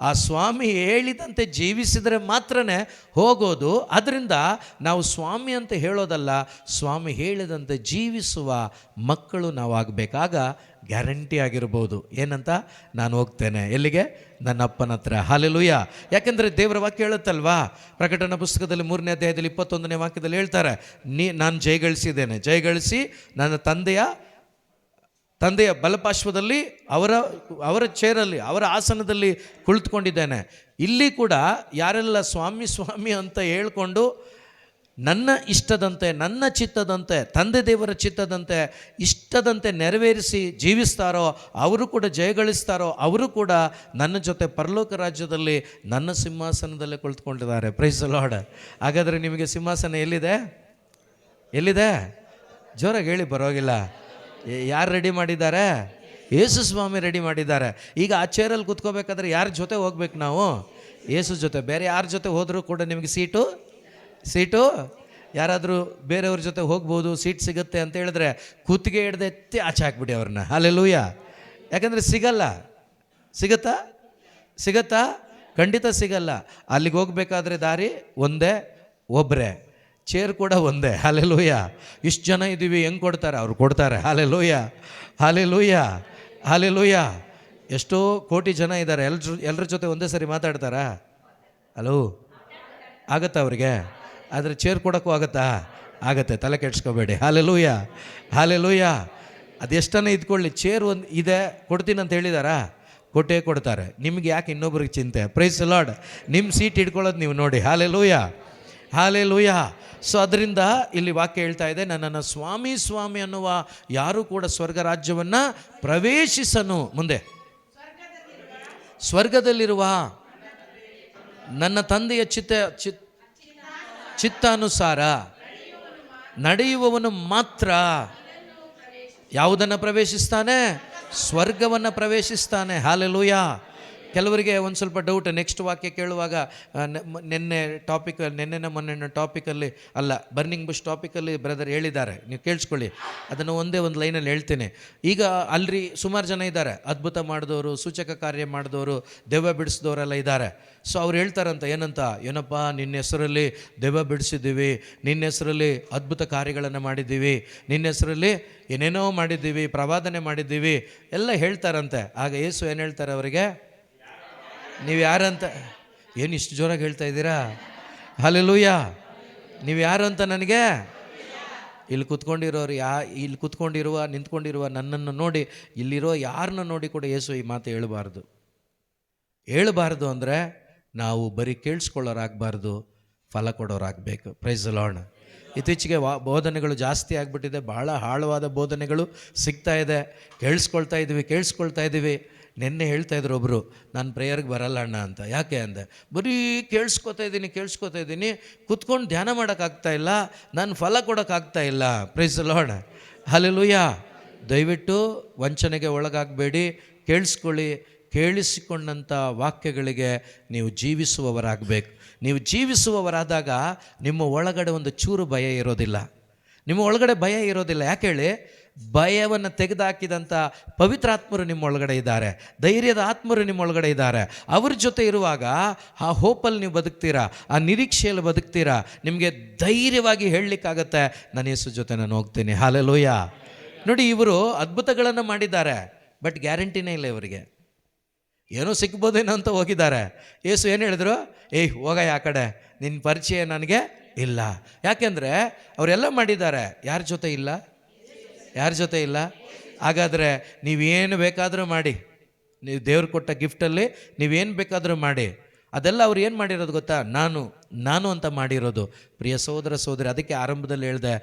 ಆ ಆ ಸ್ವಾಮಿ ಹೇಳಿದಂತೆ ಜೀವಿಸಿದರೆ ಮಾತ್ರನೇ ಹೋಗೋದು. ಅದರಿಂದ ನಾವು ಸ್ವಾಮಿ ಅಂತ ಹೇಳೋದಲ್ಲ, ಸ್ವಾಮಿ ಹೇಳಿದಂತೆ ಜೀವಿಸುವ ಮಕ್ಕಳು ನಾವು ಆಗಬೇಕಾಗ ಗ್ಯಾರಂಟಿ ಆಗಿರ್ಬೋದು. ಏನಂತ? ನಾನು ಹೋಗ್ತೇನೆ ಎಲ್ಲಿಗೆ? ನನ್ನ ಅಪ್ಪನ ಹತ್ರ. ಹಾಲೆಲೂಯ. ಯಾಕೆಂದರೆ ದೇವರ ವಾಕ್ಯ ಹೇಳುತ್ತಲ್ವಾ, ಪ್ರಕಟಣಾ ಪುಸ್ತಕದಲ್ಲಿ 3ನೇ ಅಧ್ಯಾಯದಲ್ಲಿ 21ನೇ ವಾಕ್ಯದಲ್ಲಿ ಹೇಳ್ತಾರೆ, ನಾನು ಜಯಗಳಿಸಿದ್ದೇನೆ, ಜಯಗಳಿಸಿ ನನ್ನ ತಂದೆಯ ಬಲಪಾರ್ಶ್ವದಲ್ಲಿ ಅವರ ಚೇರಲ್ಲಿ, ಅವರ ಆಸನದಲ್ಲಿ ಕುಳಿತುಕೊಂಡಿದ್ದೇನೆ. ಇಲ್ಲಿ ಕೂಡ ಯಾರೆಲ್ಲ ಸ್ವಾಮಿ ಸ್ವಾಮಿ ಅಂತ ಹೇಳ್ಕೊಂಡು ನನ್ನ ಇಷ್ಟದಂತೆ, ನನ್ನ ಚಿತ್ತದಂತೆ, ತಂದೆ ದೇವರ ಚಿತ್ತದಂತೆ, ಇಷ್ಟದಂತೆ ನೆರವೇರಿಸಿ ಜೀವಿಸ್ತಾರೋ, ಅವರು ಕೂಡ ಜಯಗಳಿಸ್ತಾರೋ, ಅವರು ಕೂಡ ನನ್ನ ಜೊತೆ ಪರಲೋಕ ರಾಜ್ಯದಲ್ಲಿ ನನ್ನ ಸಿಂಹಾಸನದಲ್ಲೇ ಕುಳಿತುಕೊಂಡಿದ್ದಾರೆ. Praise the Lord. ಹಾಗಾದರೆ ನಿಮಗೆ ಸಿಂಹಾಸನ ಎಲ್ಲಿದೆ? ಎಲ್ಲಿದೆ? ಜೋರಾಗಿ ಹೇಳಿ, ಪರವಾಗಿಲ್ಲ. ಯಾರು ರೆಡಿ ಮಾಡಿದ್ದಾರೆ? ಯೇಸು ಸ್ವಾಮಿ ರೆಡಿ ಮಾಡಿದ್ದಾರೆ. ಈಗ ಆ ಚೇರಲ್ಲಿ ಕೂತ್ಕೋಬೇಕಾದ್ರೆ ಯಾರ ಜೊತೆ ಹೋಗ್ಬೇಕು ನಾವು? ಯೇಸು ಜೊತೆ. ಬೇರೆ ಯಾರ ಜೊತೆ ಹೋದರೂ ಕೂಡ ನಿಮಗೆ ಸೀಟು ಯಾರಾದರೂ ಬೇರೆಯವ್ರ ಜೊತೆ ಹೋಗ್ಬೋದು, ಸೀಟ್ ಸಿಗುತ್ತೆ ಅಂತ ಹೇಳಿದ್ರೆ ಕುತ್ತಿಗೆ ಹಿಡ್ದು ಎತ್ತಿ ಆಚೆ ಹಾಕ್ಬಿಡಿ ಅವ್ರನ್ನ. ಹಲ್ಲೆಲೂಯಾ. ಯಾಕಂದರೆ ಸಿಗತ್ತಾ? ಖಂಡಿತ ಸಿಗಲ್ಲ. ಅಲ್ಲಿಗೆ ಹೋಗ್ಬೇಕಾದ್ರೆ ದಾರಿ ಒಂದೇ, ಒಬ್ಬರೇ, ಚೇರ್ ಕೂಡ ಒಂದೇ. ಹಲ್ಲೆಲೂಯಾ. ಇಷ್ಟು ಜನ ಇದ್ದೀವಿ, ಹೆಂಗೆ ಕೊಡ್ತಾರೆ? ಅವ್ರು ಕೊಡ್ತಾರೆ. ಹಲ್ಲೆಲೂಯಾ. ಎಷ್ಟೋ ಕೋಟಿ ಜನ ಇದ್ದಾರೆ, ಎಲ್ಲರ ಜೊತೆ ಒಂದೇ ಸರಿ ಮಾತಾಡ್ತಾರಾ? ಹಲೋ, ಆಗತ್ತಾ ಅವ್ರಿಗೆ? ಆದರೆ ಚೇರ್ ಕೊಡೋಕ್ಕೂ ಆಗತ್ತೆ. ತಲೆ ಕೆಡ್ಸ್ಕೋಬೇಡಿ. ಹಾಲೆಲೂಯಾ. ಅದೆಷ್ಟನೇ ಇದ್ಕೊಳ್ಳಿ, ಚೇರ್ ಒಂದು ಇದೆ, ಕೊಡ್ತೀನಿ ಅಂತ ಹೇಳಿದಾರಾ? ಕೊಡ್ತಾರೆ. ನಿಮ್ಗೆ ಯಾಕೆ ಇನ್ನೊಬ್ರಿಗೆ ಚಿಂತೆ? Praise the Lord. ನಿಮ್ಮ ಸೀಟ್ ಹಿಡ್ಕೊಳ್ಳೋದು ನೀವು ನೋಡಿ. ಹಾಲೆಲೂಯಾ. ಸೊ ಅದರಿಂದ ಇಲ್ಲಿ ವಾಕ್ಯ ಹೇಳ್ತಾ ಇದೆ, ನನ್ನನ್ನು ಸ್ವಾಮಿ ಸ್ವಾಮಿ ಅನ್ನುವ ಯಾರೂ ಕೂಡ ಸ್ವರ್ಗ ರಾಜ್ಯವನ್ನು ಪ್ರವೇಶಿಸನು. ಮುಂದೆ, ಸ್ವರ್ಗದಲ್ಲಿರುವ ನನ್ನ ತಂದೆಯ ಚಿತ್ತಾನುಸಾರ ನಡೆಯುವವನು ಮಾತ್ರ ಯಾವುದನ್ನು ಪ್ರವೇಶಿಸ್ತಾನೆ? ಸ್ವರ್ಗವನ್ನು ಪ್ರವೇಶಿಸ್ತಾನೆ. ಹಾಲೆಲೂಯಾ. ಕೆಲವರಿಗೆ ಒಂದು ಸ್ವಲ್ಪ ಡೌಟ್. ನೆಕ್ಸ್ಟ್ ವಾಕ್ಯ ಕೇಳುವಾಗ ಮೊನ್ನೆ ಟಾಪಿಕಲ್ಲಿ ಅಲ್ಲ, ಬರ್ನಿಂಗ್ ಬುಷ್ ಟಾಪಿಕಲ್ಲಿ ಬ್ರದರ್ ಹೇಳಿದ್ದಾರೆ, ನೀವು ಕೇಳಿಸ್ಕೊಳ್ಳಿ. ಅದನ್ನು ಒಂದೇ ಒಂದು ಲೈನಲ್ಲಿ ಹೇಳ್ತೀನಿ. ಈಗ ಅಲ್ಲಿ ಸುಮಾರು ಜನ ಇದ್ದಾರೆ, ಅದ್ಭುತ ಮಾಡಿದವರು, ಸೂಚಕ ಕಾರ್ಯ ಮಾಡಿದವರು, ದೆವ್ವ ಬಿಡಿಸಿದವರೆಲ್ಲ ಇದ್ದಾರೆ. ಸೊ ಅವ್ರು ಹೇಳ್ತಾರಂತ, ಏನಪ್ಪ ನಿನ್ನ ಹೆಸರಲ್ಲಿ ದೆವ್ವ ಬಿಡಿಸಿದ್ದೀವಿ, ನಿನ್ನ ಹೆಸರಲ್ಲಿ ಅದ್ಭುತ ಕಾರ್ಯಗಳನ್ನು ಮಾಡಿದ್ದೀವಿ, ನಿನ್ನ ಹೆಸರಲ್ಲಿ ಏನೇನೋ ಮಾಡಿದ್ದೀವಿ, ಪ್ರವಾದನೆ ಮಾಡಿದ್ದೀವಿ ಎಲ್ಲ ಹೇಳ್ತಾರಂತೆ. ಆಗ ಯೇಸು ಏನು ಹೇಳ್ತಾರೆ ಅವರಿಗೆ? ನೀವು ಯಾರಂತ? ಏನು ಇಷ್ಟು ಜೋರಾಗಿ ಹೇಳ್ತಾ ಇದ್ದೀರಾ? ಹಲ್ಲೆಲೂಯಾ. ನೀವು ಯಾರು ಅಂತ ನನಗೆ? ಇಲ್ಲಿ ನಿಂತ್ಕೊಂಡಿರುವ ನನ್ನನ್ನು ನೋಡಿ, ಇಲ್ಲಿರೋ ಯಾರನ್ನ ನೋಡಿ ಕೂಡ ಯೇಸು ಈ ಮಾತು ಹೇಳಬಾರ್ದು. ಅಂದರೆ ನಾವು ಬರೀ ಕೇಳಿಸ್ಕೊಳ್ಳೋರಾಗಬಾರ್ದು, ಫಲ ಕೊಡೋರಾಗಬೇಕು. Price the lord. ಇತ್ತೀಚೆಗೆ ಬೋಧನೆಗಳು ಜಾಸ್ತಿ ಆಗಿಬಿಟ್ಟಿದೆ, ಬಹಳ ಆಳವಾದ ಬೋಧನೆಗಳು ಸಿಗ್ತಾ ಇದೆ. ಕೇಳಿಸ್ಕೊಳ್ತಾ ಇದ್ದೀವಿ. ನಿನ್ನೆ ಹೇಳ್ತಾಯಿದ್ರು ಒಬ್ಬರು, ನಾನು ಪ್ರೇಯರ್ಗೆ ಬರಲ್ಲ ಅಣ್ಣ ಅಂತ. ಯಾಕೆ ಅಂದೆ, ಬರೀ ಕೇಳಿಸ್ಕೊತಾ ಇದ್ದೀನಿ, ಕುತ್ಕೊಂಡು ಧ್ಯಾನ ಮಾಡೋಕ್ಕಾಗ್ತಾಯಿಲ್ಲ, ನಾನು ಫಲ ಕೊಡೋಕ್ಕಾಗ್ತಾಯಿಲ್ಲ. Praise the Lord. ಹಲ್ಲೆಲೂಯಾ. ದಯವಿಟ್ಟು ವಂಚನೆಗೆ ಒಳಗಾಗಬೇಡಿ. ಕೇಳಿಸ್ಕೊಳ್ಳಿ. ಕೇಳಿಸಿಕೊಂಡಂಥ ವಾಕ್ಯಗಳಿಗೆ ನೀವು ಜೀವಿಸುವವರಾಗಬೇಕು. ನೀವು ಜೀವಿಸುವವರಾದಾಗ ನಿಮ್ಮ ಒಳಗಡೆ ಒಂದು ಚೂರು ಭಯ ಇರೋದಿಲ್ಲ. ಯಾಕೆ ಹೇಳಿ? ಭಯವನ್ನು ತೆಗೆದುಹಾಕಿದಂಥ ಪವಿತ್ರಾತ್ಮರು ನಿಮ್ಮೊಳಗಡೆ ಇದ್ದಾರೆ, ಧೈರ್ಯದ ಆತ್ಮರು ನಿಮ್ಮೊಳಗಡೆ ಇದ್ದಾರೆ. ಅವ್ರ ಜೊತೆ ಇರುವಾಗ ಆ ಹೋಪಲ್ಲಿ ನೀವು ಬದುಕ್ತೀರಾ, ಆ ನಿರೀಕ್ಷೆಯಲ್ಲಿ ಬದುಕ್ತೀರಾ. ನಿಮಗೆ ಧೈರ್ಯವಾಗಿ ಹೇಳಲಿಕ್ಕಾಗತ್ತೆ, ನಾನು ಯೇಸು ಜೊತೆ ನಾನು ಹೋಗ್ತೀನಿ. ಹಲ್ಲೆಲೂಯಾ. ನೋಡಿ, ಇವರು ಅದ್ಭುತಗಳನ್ನು ಮಾಡಿದ್ದಾರೆ, ಬಟ್ ಗ್ಯಾರಂಟಿನೇ ಇಲ್ಲ ಇವರಿಗೆ. ಏನೋ ಸಿಗ್ಬೋದೇನೋ ಅಂತ ಹೋಗಿದ್ದಾರೆ. ಯೇಸು ಏನು ಹೇಳಿದ್ರು? ಹೋಗಯ್ಯ ಆ ಕಡೆ, ನಿನ್ನ ಪರಿಚಯ ನನಗೆ ಇಲ್ಲ. ಯಾಕೆಂದರೆ ಅವರೆಲ್ಲ ಮಾಡಿದ್ದಾರೆ, ಯಾರ ಜೊತೆ ಇಲ್ಲ. ಹಾಗಾದರೆ ನೀವೇನು ಬೇಕಾದರೂ ಮಾಡಿ, ನೀವು ದೇವ್ರು ಕೊಟ್ಟ ಗಿಫ್ಟಲ್ಲಿ ನೀವೇನು ಬೇಕಾದರೂ ಮಾಡಿ, ಅದೆಲ್ಲ ಅವ್ರು ಏನು ಮಾಡಿರೋದು ಗೊತ್ತಾ? ನಾನು ಅಂತ ಮಾಡಿರೋದು. ಪ್ರಿಯ ಸಹೋದರ ಸಹೋದರಿ, ಅದಕ್ಕೆ ಆರಂಭದಲ್ಲಿ ಹೇಳಿದೆ,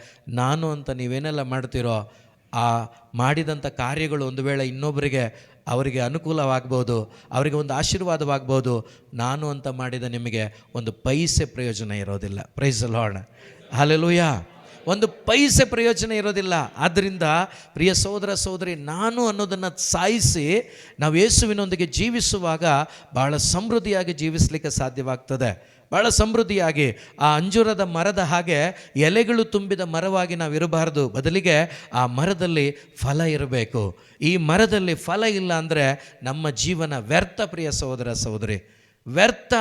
ನಾನು ಅಂತ ನೀವೇನೆಲ್ಲ ಮಾಡ್ತೀರೋ ಆ ಮಾಡಿದಂಥ ಕಾರ್ಯಗಳು ಒಂದು ವೇಳೆ ಇನ್ನೊಬ್ಬರಿಗೆ ಅವರಿಗೆ ಅನುಕೂಲವಾಗ್ಬೋದು, ಅವರಿಗೆ ಒಂದು ಆಶೀರ್ವಾದವಾಗ್ಬೋದು. ನಾನು ಅಂತ ಮಾಡಿದ ನಿಮಗೆ ಒಂದು ಪೈಸೆ ಪ್ರಯೋಜನ ಇರೋದಿಲ್ಲ. Praise the Lord. ಹಲ್ಲೆಲೂಯಾ. ಒಂದು ಪೈಸೆ ಪ್ರಯೋಜನ ಇರೋದಿಲ್ಲ. ಆದ್ದರಿಂದ ಪ್ರಿಯ ಸಹೋದರ ಸಹೋದರಿ, ನಾನು ಅನ್ನೋದನ್ನು ಸಾಯಿಸಿ ನಾವು ಯೇಸುವಿನೊಂದಿಗೆ ಜೀವಿಸುವಾಗ ಬಹಳ ಸಮೃದ್ಧಿಯಾಗಿ ಜೀವಿಸಲಿಕ್ಕೆ ಸಾಧ್ಯವಾಗ್ತದೆ. ಭಾಳ ಸಮೃದ್ಧಿಯಾಗಿ. ಆ ಅಂಜೂರದ ಮರದ ಹಾಗೆ ಎಲೆಗಳು ತುಂಬಿದ ಮರವಾಗಿ ನಾವು ಇರಬಾರ್ದು, ಬದಲಿಗೆ ಆ ಮರದಲ್ಲಿ ಫಲ ಇರಬೇಕು. ಈ ಮರದಲ್ಲಿ ಫಲ ಇಲ್ಲ ಅಂದರೆ ನಮ್ಮ ಜೀವನ ವ್ಯರ್ಥ. ಪ್ರಿಯ ಸಹೋದರ ಸಹೋದರಿ, ವ್ಯರ್ಥ.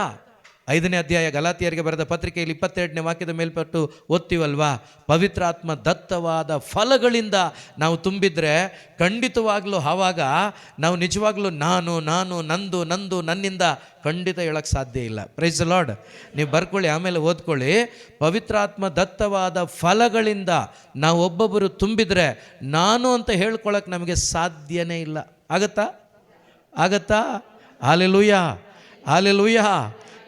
5ನೇ ಅಧ್ಯಾಯ ಗಲಾತಿಯರಿಗೆ ಬರೆದ ಪತ್ರಿಕೆಯಲ್ಲಿ 22ನೇ ವಾಕ್ಯದ ಮೇಲ್ಪಟ್ಟು ಓದ್ತೀವಲ್ವಾ, ಪವಿತ್ರಾತ್ಮ ದತ್ತವಾದ ಫಲಗಳಿಂದ ನಾವು ತುಂಬಿದ್ರೆ ಖಂಡಿತವಾಗ್ಲೂ ಆವಾಗ ನಾವು ನಿಜವಾಗ್ಲೂ ನಾನು ನಂದು ನನ್ನಿಂದ ಖಂಡಿತ ಹೇಳಕ್ಕೆ ಸಾಧ್ಯ ಇಲ್ಲ. Price the Lord. ನೀವು ಬರ್ಕೊಳ್ಳಿ, ಆಮೇಲೆ ಓದ್ಕೊಳ್ಳಿ. ಪವಿತ್ರಾತ್ಮ ದತ್ತವಾದ ಫಲಗಳಿಂದ ನಾವು ಒಬ್ಬೊಬ್ಬರು ತುಂಬಿದ್ರೆ ನಾನು ಅಂತ ಹೇಳ್ಕೊಳಕ್ಕೆ ನಮಗೆ ಸಾಧ್ಯನೇ ಇಲ್ಲ. ಆಗತ್ತಾ? ಹಾಲೆಲೂಯಾ, ಹಾಲೆಲೂಯಾ,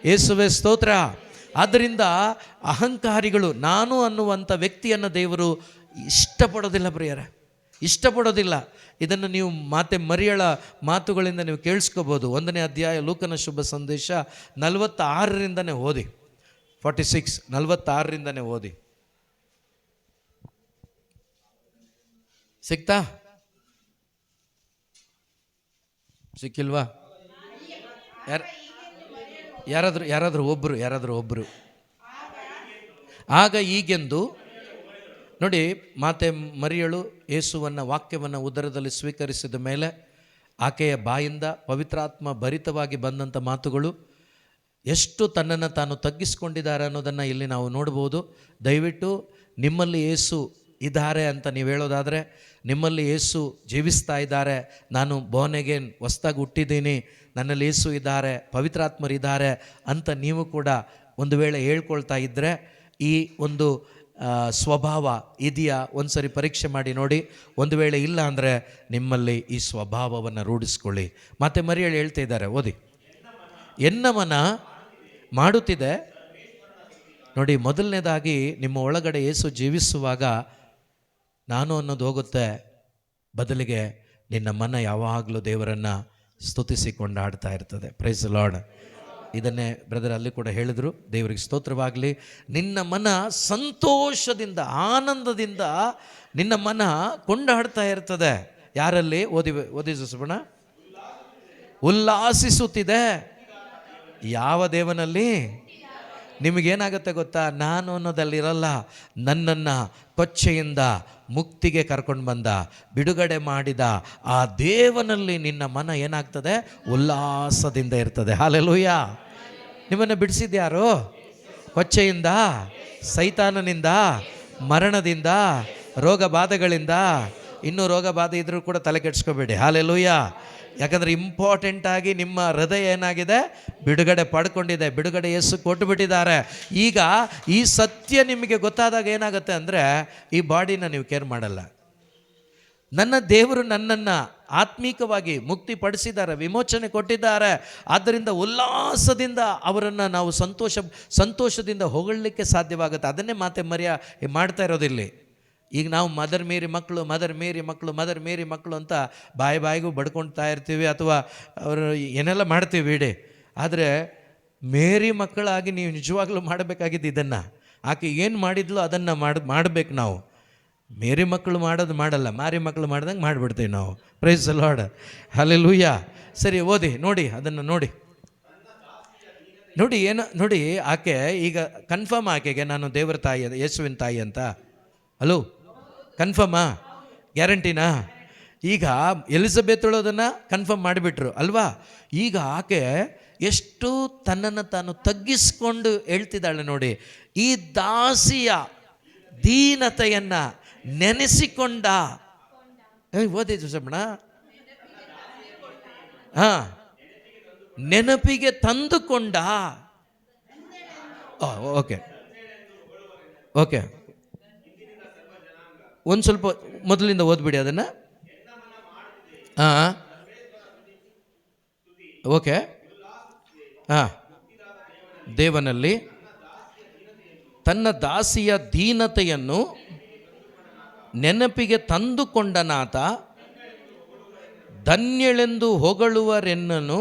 ಯೇಸುವೇ ಸ್ತೋತ್ರ. ಆದ್ದರಿಂದ ಅಹಂಕಾರಿಗಳು, ನಾನು ಅನ್ನುವಂಥ ವ್ಯಕ್ತಿಯನ್ನು ದೇವರು ಇಷ್ಟಪಡೋದಿಲ್ಲ ಪ್ರಿಯರೇ, ಇಷ್ಟಪಡೋದಿಲ್ಲ. ಇದನ್ನು ನೀವು ಮಾತೆ ಮರಿಯಳ ಮಾತುಗಳಿಂದ ನೀವು ಕೇಳಿಸ್ಕೋಬೋದು. 1ನೇ ಅಧ್ಯಾಯ ಲೂಕನ ಶುಭ ಸಂದೇಶ 46ರಿಂದನೇ ಓದಿ. 46 46ರಿಂದನೇ ಓದಿ. ಸಿಕ್ತಾ? ಸಿಕ್ಕಿಲ್ವಾ? ಯಾರಾದರೂ ಒಬ್ಬರು. ಆಗ ಈಗೆಂದು ನೋಡಿ, ಮಾತೆ ಮರಿಯಳು ಯೇಸುವನ್ನು ವಾಕ್ಯವನ್ನು ಉದರದಲ್ಲಿ ಸ್ವೀಕರಿಸಿದ ಮೇಲೆ ಆಕೆಯ ಬಾಯಿಂದ ಪವಿತ್ರಾತ್ಮ ಭರಿತವಾಗಿ ಬಂದಂಥ ಮಾತುಗಳು ಎಷ್ಟು ತನ್ನನ್ನು ತಾನು ತಗ್ಗಿಸ್ಕೊಂಡಿದ್ದಾರೆ ಅನ್ನೋದನ್ನು ಇಲ್ಲಿ ನಾವು ನೋಡ್ಬೋದು. ದಯವಿಟ್ಟು ನಿಮ್ಮಲ್ಲಿ ಯೇಸು ಇದ್ದಾರೆ ಅಂತ ನೀವು ಹೇಳೋದಾದರೆ, ನಿಮ್ಮಲ್ಲಿ ಯೇಸು ಜೀವಿಸ್ತಾ ಇದ್ದಾರೆ, ನಾನು ಬೋರ್ನ್ ಅಗೇನ್ ಹೊಸ್ದಾಗಿ ಹುಟ್ಟಿದ್ದೀನಿ, ನನ್ನಲ್ಲಿ ಯೇಸು ಇದ್ದಾರೆ, ಪವಿತ್ರಾತ್ಮರಿದ್ದಾರೆ ಅಂತ ನೀವು ಕೂಡ ಒಂದು ವೇಳೆ ಹೇಳ್ಕೊಳ್ತಾ ಇದ್ದರೆ ಈ ಒಂದು ಸ್ವಭಾವ ಇದೆಯಾ ಒಂದು ಸರಿ ಪರೀಕ್ಷೆ ಮಾಡಿ ನೋಡಿ. ಒಂದು ವೇಳೆ ಇಲ್ಲ ಅಂದರೆ ನಿಮ್ಮಲ್ಲಿ ಈ ಸ್ವಭಾವವನ್ನು ರೂಢಿಸ್ಕೊಳ್ಳಿ. ಮತ್ತೆ ಮರಿಯಳು ಹೇಳ್ತಾ ಇದ್ದಾರೆ, ಓದಿ. ಎನ್ನ ಮನ ಮಾಡುತ್ತಿದೆ. ನೋಡಿ, ಮೊದಲನೇದಾಗಿ ನಿಮ್ಮ ಒಳಗಡೆ ಯೇಸು ಜೀವಿಸುವಾಗ ನಾನು ಅನ್ನೋದು ಹೋಗುತ್ತೆ, ಬದಲಿಗೆ ನಿನ್ನ ಮನ ಯಾವಾಗಲೂ ದೇವರನ್ನು ಸ್ತುತಿಸಿ ಕೊಂಡಾಡ್ತಾ ಇರ್ತದೆ. Price the lord. ಇದನ್ನೇ ಬ್ರದರ್ ಅಲ್ಲಿ ಕೂಡ ಹೇಳಿದರು. ದೇವರಿಗೆ ಸ್ತೋತ್ರವಾಗಲಿ. ನಿನ್ನ ಮನ ಸಂತೋಷದಿಂದ, ಆನಂದದಿಂದ ನಿನ್ನ ಮನ ಕೊಂಡಾಡ್ತಾ ಇರ್ತದೆ. ಯಾರಲ್ಲಿ? ಓದಿ ಸುಸಬಣ. ಉಲ್ಲಾಸಿಸುತ್ತಿದೆ. ಯಾವ ದೇವನಲ್ಲಿ? ನಿಮಗೇನಾಗುತ್ತೆ ಗೊತ್ತಾ? ನಾನು ಅನ್ನೋದಲ್ಲಿರಲ್ಲ, ನನ್ನನ್ನು ಕೊಚ್ಚೆಯಿಂದ ಮುಕ್ತಿಗೆ ಕರ್ಕೊಂಡು ಬಂದ, ಬಿಡುಗಡೆ ಮಾಡಿದ ಆ ದೇವನಲ್ಲಿ ನಿನ್ನ ಮನ ಏನಾಗ್ತದೆ? ಉಲ್ಲಾಸದಿಂದ ಇರ್ತದೆ. ಹಾಲೆಲೂಯಾ. ನಿಮ್ಮನ್ನು ಬಿಡಿಸಿದ್ಯಾರು? ಕೊಚ್ಚೆಯಿಂದ, ಸೈತಾನನಿಂದ, ಮರಣದಿಂದ, ರೋಗ ಬಾಧೆಗಳಿಂದ. ಇನ್ನೂ ರೋಗ ಬಾಧೆ ಇದ್ರೂ ಕೂಡ ತಲೆ ಕೆಡಿಸ್ಕೋಬೇಡಿ. ಹಾಲೆಲೂಯಾ. ಯಾಕಂದರೆ ಇಂಪಾರ್ಟೆಂಟಾಗಿ ನಿಮ್ಮ ಹೃದಯ ಏನಾಗಿದೆ? ಬಿಡುಗಡೆ ಪಡ್ಕೊಂಡಿದೆ. ಬಿಡುಗಡೆ ಯೇಸು ಕೊಟ್ಟು ಬಿಟ್ಟಿದ್ದಾರೆ. ಈಗ ಈ ಸತ್ಯ ನಿಮಗೆ ಗೊತ್ತಾದಾಗ ಏನಾಗುತ್ತೆ ಅಂದರೆ, ಈ ಬಾಡಿನ ನೀವು ಕೇರ್ ಮಾಡಲ್ಲ. ನನ್ನ ದೇವರು ನನ್ನನ್ನು ಆತ್ಮೀಕವಾಗಿ ಮುಕ್ತಿ ಪಡಿಸಿದ್ದಾರೆ, ವಿಮೋಚನೆ ಕೊಟ್ಟಿದ್ದಾರೆ. ಆದ್ದರಿಂದ ಉಲ್ಲಾಸದಿಂದ ಅವರನ್ನು ನಾವು ಸಂತೋಷದಿಂದ ಹೊಗಳಲಿಕ್ಕೆ ಸಾಧ್ಯವಾಗುತ್ತೆ. ಅದನ್ನೇ ಮಾತೆ ಮರಿಯ ಮಾಡ್ತಾ ಇರೋದಿಲ್ಲಿ. ಈಗ ನಾವು ಮದರ್ ಮೇರಿ ಮಕ್ಕಳು ಅಂತ ಬಾಯಿಗೂ ಬಡ್ಕೊಳ್ತಾ ಇರ್ತೀವಿ, ಅಥವಾ ಅವರು ಏನೆಲ್ಲ ಮಾಡ್ತೀವಿ ಬಿಡಿ. ಆದರೆ ಮೇರಿ ಮಕ್ಕಳಾಗಿ ನೀವು ನಿಜವಾಗ್ಲೂ ಮಾಡಬೇಕಾಗಿದ್ದು ಇದನ್ನು. ಆಕೆ ಏನು ಮಾಡಿದ್ಲು ಅದನ್ನು ಮಾಡಬೇಕು ನಾವು. ಮೇರಿ ಮಕ್ಕಳು ಮಾಡಲ್ಲ, ಮಾರಿ ಮಕ್ಕಳು ಮಾಡ್ದಂಗೆ ಮಾಡಿಬಿಡ್ತೀವಿ ನಾವು. Price the Lord. ಹಲ್ಲೆಲೂಯಾ. ಸರಿ, ಓದಿ ನೋಡಿ, ಅದನ್ನು ನೋಡಿ. ಆಕೆ ಈಗ ಕನ್ಫರ್ಮ್, ಆಕೆಗೆ ನಾನು ದೇವರ ತಾಯಿ, ಯೇಸುವಿನ ತಾಯಿ ಅಂತ. ಹಲೋ, ಕನ್ಫರ್ಮಾ? ಗ್ಯಾರಂಟಿನಾ? ಈಗ ಎಲಿಜಬೆತ್ ಅದನ್ನು ಕನ್ಫರ್ಮ್ ಮಾಡಿಬಿಟ್ರು ಅಲ್ವಾ? ಈಗ ಆಕೆ ಎಷ್ಟು ತನ್ನನ್ನು ತಾನು ತಗ್ಗಿಸ್ಕೊಂಡು ಹೇಳ್ತಿದ್ದಾಳೆ ನೋಡಿ. ಈ ದಾಸಿಯ ದೀನತೆಯನ್ನು ನೆನೆಸಿಕೊಂಡ. ಓದಿದ್ದು ಸಬಣ. ನೆನಪಿಗೆ ತಂದುಕೊಂಡ. ಓಕೆ, ಒಂದು ಸ್ವಲ್ಪ ಮೊದಲಿಂದ ಓದ್ಬಿಡಿ ಅದನ್ನು. ಓಕೆ. ದೇವನಲ್ಲಿ ತನ್ನ ದಾಸಿಯ ದೀನತೆಯನ್ನು ನೆನಪಿಗೆ ತಂದುಕೊಂಡನಾತ ಧನ್ಯಳೆಂದು ಹೊಗಳುವರೆನ್ನನು.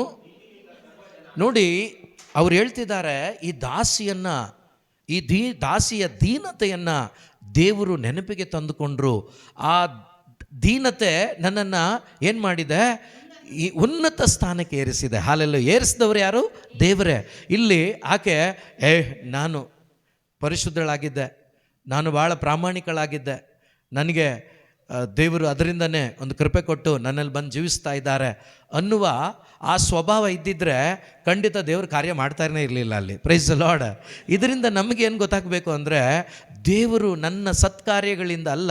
ನೋಡಿ, ಅವ್ರು ಹೇಳ್ತಿದ್ದಾರೆ, ಈ ದಾಸಿಯನ್ನು, ದಾಸಿಯ ದೀನತೆಯನ್ನು ದೇವರು ನೆನಪಿಗೆ ತಂದುಕೊಂಡ್ರು. ಆ ದೀನತೆ ನನ್ನನ್ನು ಏನು ಮಾಡಿದೆ? ಈ ಉನ್ನತ ಸ್ಥಾನಕ್ಕೆ ಏರಿಸಿದೆ. ಹಾಲೆಲ್ಲ ಏರಿಸಿದವರು ಯಾರು? ದೇವರೇ. ಇಲ್ಲಿ ಆಕೆ ನಾನು ಪರಿಶುದ್ಧಳಾಗಿದ್ದೆ, ನಾನು ಭಾಳ ಪ್ರಾಮಾಣಿಕಳಾಗಿದ್ದೆ, ನನಗೆ ದೇವರು ಅದರಿಂದನೇ ಒಂದು ಕೃಪೆ ಕೊಟ್ಟು ನನ್ನಲ್ಲಿ ಬಂದು ಜೀವಿಸ್ತಾ ಇದ್ದಾರೆ ಅನ್ನುವ ಆ ಸ್ವಭಾವ ಇದ್ದಿದ್ರೆ ಖಂಡಿತ ದೇವರು ಕಾರ್ಯ ಮಾಡ್ತಾನೇ ಇರಲಿಲ್ಲ ಅಲ್ಲಿ. Price the lord. ಇದರಿಂದ ನಮಗೇನು ಗೊತ್ತಾಗಬೇಕು ಅಂದರೆ, ದೇವರು ನನ್ನ ಸತ್ಕಾರ್ಯಗಳಿಂದ ಅಲ್ಲ,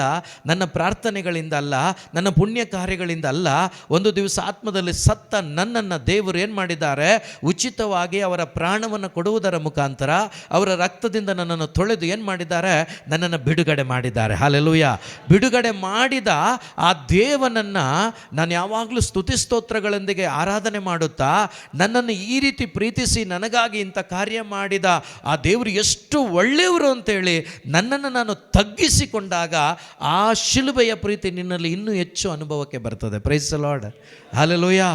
ನನ್ನ ಪ್ರಾರ್ಥನೆಗಳಿಂದ ಅಲ್ಲ, ನನ್ನ ಪುಣ್ಯ ಕಾರ್ಯಗಳಿಂದ ಅಲ್ಲ, ಒಂದು ದಿವಸ ಆತ್ಮದಲ್ಲಿ ಸತ್ತ ನನ್ನನ್ನು ದೇವರು ಏನು ಮಾಡಿದ್ದಾರೆ, ಉಚಿತವಾಗಿ ಅವರ ಪ್ರಾಣವನ್ನು ಕೊಡುವುದರ ಮುಖಾಂತರ ಅವರ ರಕ್ತದಿಂದ ನನ್ನನ್ನು ತೊಳೆದು ಏನು ಮಾಡಿದ್ದಾರೆ, ನನ್ನನ್ನು ಬಿಡುಗಡೆ ಮಾಡಿದ್ದಾರೆ. ಹಲ್ಲೆಲೂಯಾ. ಬಿಡುಗಡೆ ಮಾಡಿದ ಆ ದೇವನನ್ನು ನಾನು ಯಾವಾಗಲೂ ಸ್ತುತಿ ಸ್ತೋತ್ರಗಳೊಂದಿಗೆ ಆರಾಧನೆ ಮಾಡುತ್ತಾ, ನನ್ನನ್ನು ಈ ರೀತಿ ಪ್ರೀತಿಸಿ ನನಗಾಗಿ ಇಂಥ ಕಾರ್ಯ ಮಾಡಿದ ಆ ದೇವರು ಎಷ್ಟು ಒಳ್ಳೆಯವರು ಅಂತೇಳಿ ನನ್ನನ್ನು ನಾನು ತಗ್ಗಿಸಿಕೊಂಡಾಗ ಆ ಶಿಲುಬೆಯ ಪ್ರೀತಿ ನಿನ್ನಲ್ಲಿ ಇನ್ನೂ ಹೆಚ್ಚು ಅನುಭವಕ್ಕೆ ಬರ್ತದೆ. Price the Lord. ಹಲ್ಲೆಲೂಯಾ.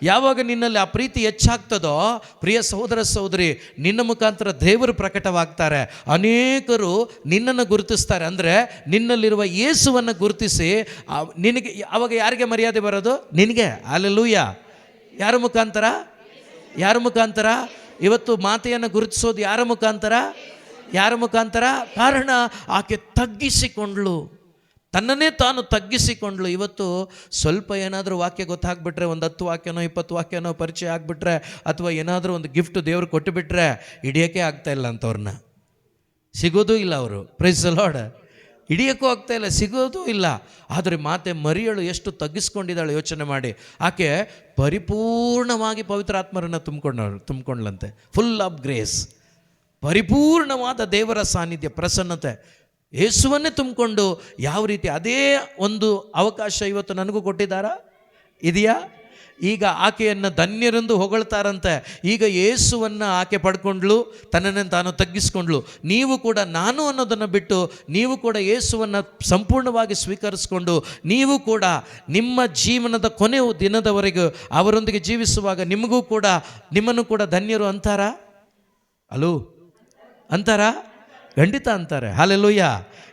ಯಾವಾಗ ನಿನ್ನಲ್ಲಿ ಆ ಪ್ರೀತಿ ಹೆಚ್ಚಾಗ್ತದೋ, ಪ್ರಿಯ ಸಹೋದರ ಸಹೋದರಿ, ನಿನ್ನ ಮುಖಾಂತರ ದೇವರು ಪ್ರಕಟವಾಗ್ತಾರೆ. ಅನೇಕರು ನಿನ್ನನ್ನು ಗುರುತಿಸ್ತಾರೆ. ಅಂದರೆ ನಿನ್ನಲ್ಲಿರುವ ಯೇಸುವನ್ನು ಗುರುತಿಸಿ ನಿನಗೆ ಅವಾಗ ಯಾರಿಗೆ ಮರ್ಯಾದೆ ಬರೋದು? ನಿನಗೆ. ಹಲ್ಲೆಲೂಯಾ. ಯಾರ ಮುಖಾಂತರ? ಯಾರ ಮುಖಾಂತರ? ಇವತ್ತು ಮಾತೆಯನ್ನು ಗುರುತಿಸೋದು ಯಾರ ಮುಖಾಂತರ? ಯಾರ ಮುಖಾಂತರ? ಕಾರಣ ಆಕೆ ತಗ್ಗಿಸಿಕೊಂಡ್ಳು, ತನ್ನನ್ನೇ ತಾನು ತಗ್ಗಿಸಿಕೊಂಡ್ಳು. ಇವತ್ತು ಸ್ವಲ್ಪ ಏನಾದರೂ ವಾಕ್ಯ ಗೊತ್ತಾಗ್ಬಿಟ್ರೆ, ಒಂದು 10 ವಾಕ್ಯನೋ 20 ವಾಕ್ಯನೋ ಪರಿಚಯ ಆಗಿಬಿಟ್ರೆ, ಅಥವಾ ಏನಾದರೂ ಒಂದು ಗಿಫ್ಟ್ ದೇವರು ಕೊಟ್ಟುಬಿಟ್ರೆ ಹಿಡಿಯೋಕ್ಕೆ ಆಗ್ತಾಯಿಲ್ಲ ಅಂಥವ್ರನ್ನ, ಸಿಗೋದೂ ಇಲ್ಲ ಅವರು. Price the lord. ಹಿಡಿಯೋಕ್ಕೂ ಆಗ್ತಾಯಿಲ್ಲ, ಸಿಗೋದೂ ಇಲ್ಲ. ಆದರೆ ಮಾತೆ ಮರಿಯಳು ಎಷ್ಟು ತಗ್ಗಿಸ್ಕೊಂಡಿದ್ದಾಳೆ ಯೋಚನೆ ಮಾಡಿ. ಆಕೆ ಪರಿಪೂರ್ಣವಾಗಿ ಪವಿತ್ರಾತ್ಮರನ್ನು ತುಂಬಿಕೊಂಡ್ಲಂತೆ. ಫುಲ್ ಆಫ್ ಗ್ರೇಸ್, ಪರಿಪೂರ್ಣವಾದ ದೇವರ ಸಾನ್ನಿಧ್ಯ, ಪ್ರಸನ್ನತೆ, ಯೇಸುವನ್ನೇ ತುಂಬಿಕೊಂಡು ಯಾವ ರೀತಿ. ಅದೇ ಒಂದು ಅವಕಾಶ ಇವತ್ತು ನನಗೂ ಕೊಟ್ಟಿದ್ದಾರಾ? ಇದೆಯಾ? ಈಗ ಆಕೆಯನ್ನು ಧನ್ಯರೆಂದು ಹೊಗಳ್ತಾರಂತೆ. ಈಗ ಯೇಸುವನ್ನು ಆಕೆ ಪಡ್ಕೊಂಡ್ಳು, ತನ್ನನ್ನು ತಾನು ತಗ್ಗಿಸ್ಕೊಂಡ್ಳು. ನೀವು ಕೂಡ ನಾನು ಅನ್ನೋದನ್ನು ಬಿಟ್ಟು ನೀವು ಕೂಡ ಯೇಸುವನ್ನು ಸಂಪೂರ್ಣವಾಗಿ ಸ್ವೀಕರಿಸ್ಕೊಂಡು ನೀವು ಕೂಡ ನಿಮ್ಮ ಜೀವನದ ಕೊನೆಯ ದಿನದವರೆಗೂ ಅವರೊಂದಿಗೆ ಜೀವಿಸುವಾಗ ನಿಮ್ಮನ್ನು ಕೂಡ ಧನ್ಯರು ಅಂತಾರಾ? ಅಲೋ ಅಂತಾರಾ? ಖಂಡಿತ ಅಂತಾರೆ. ಹಲ್ಲೆಲೂಯಾ.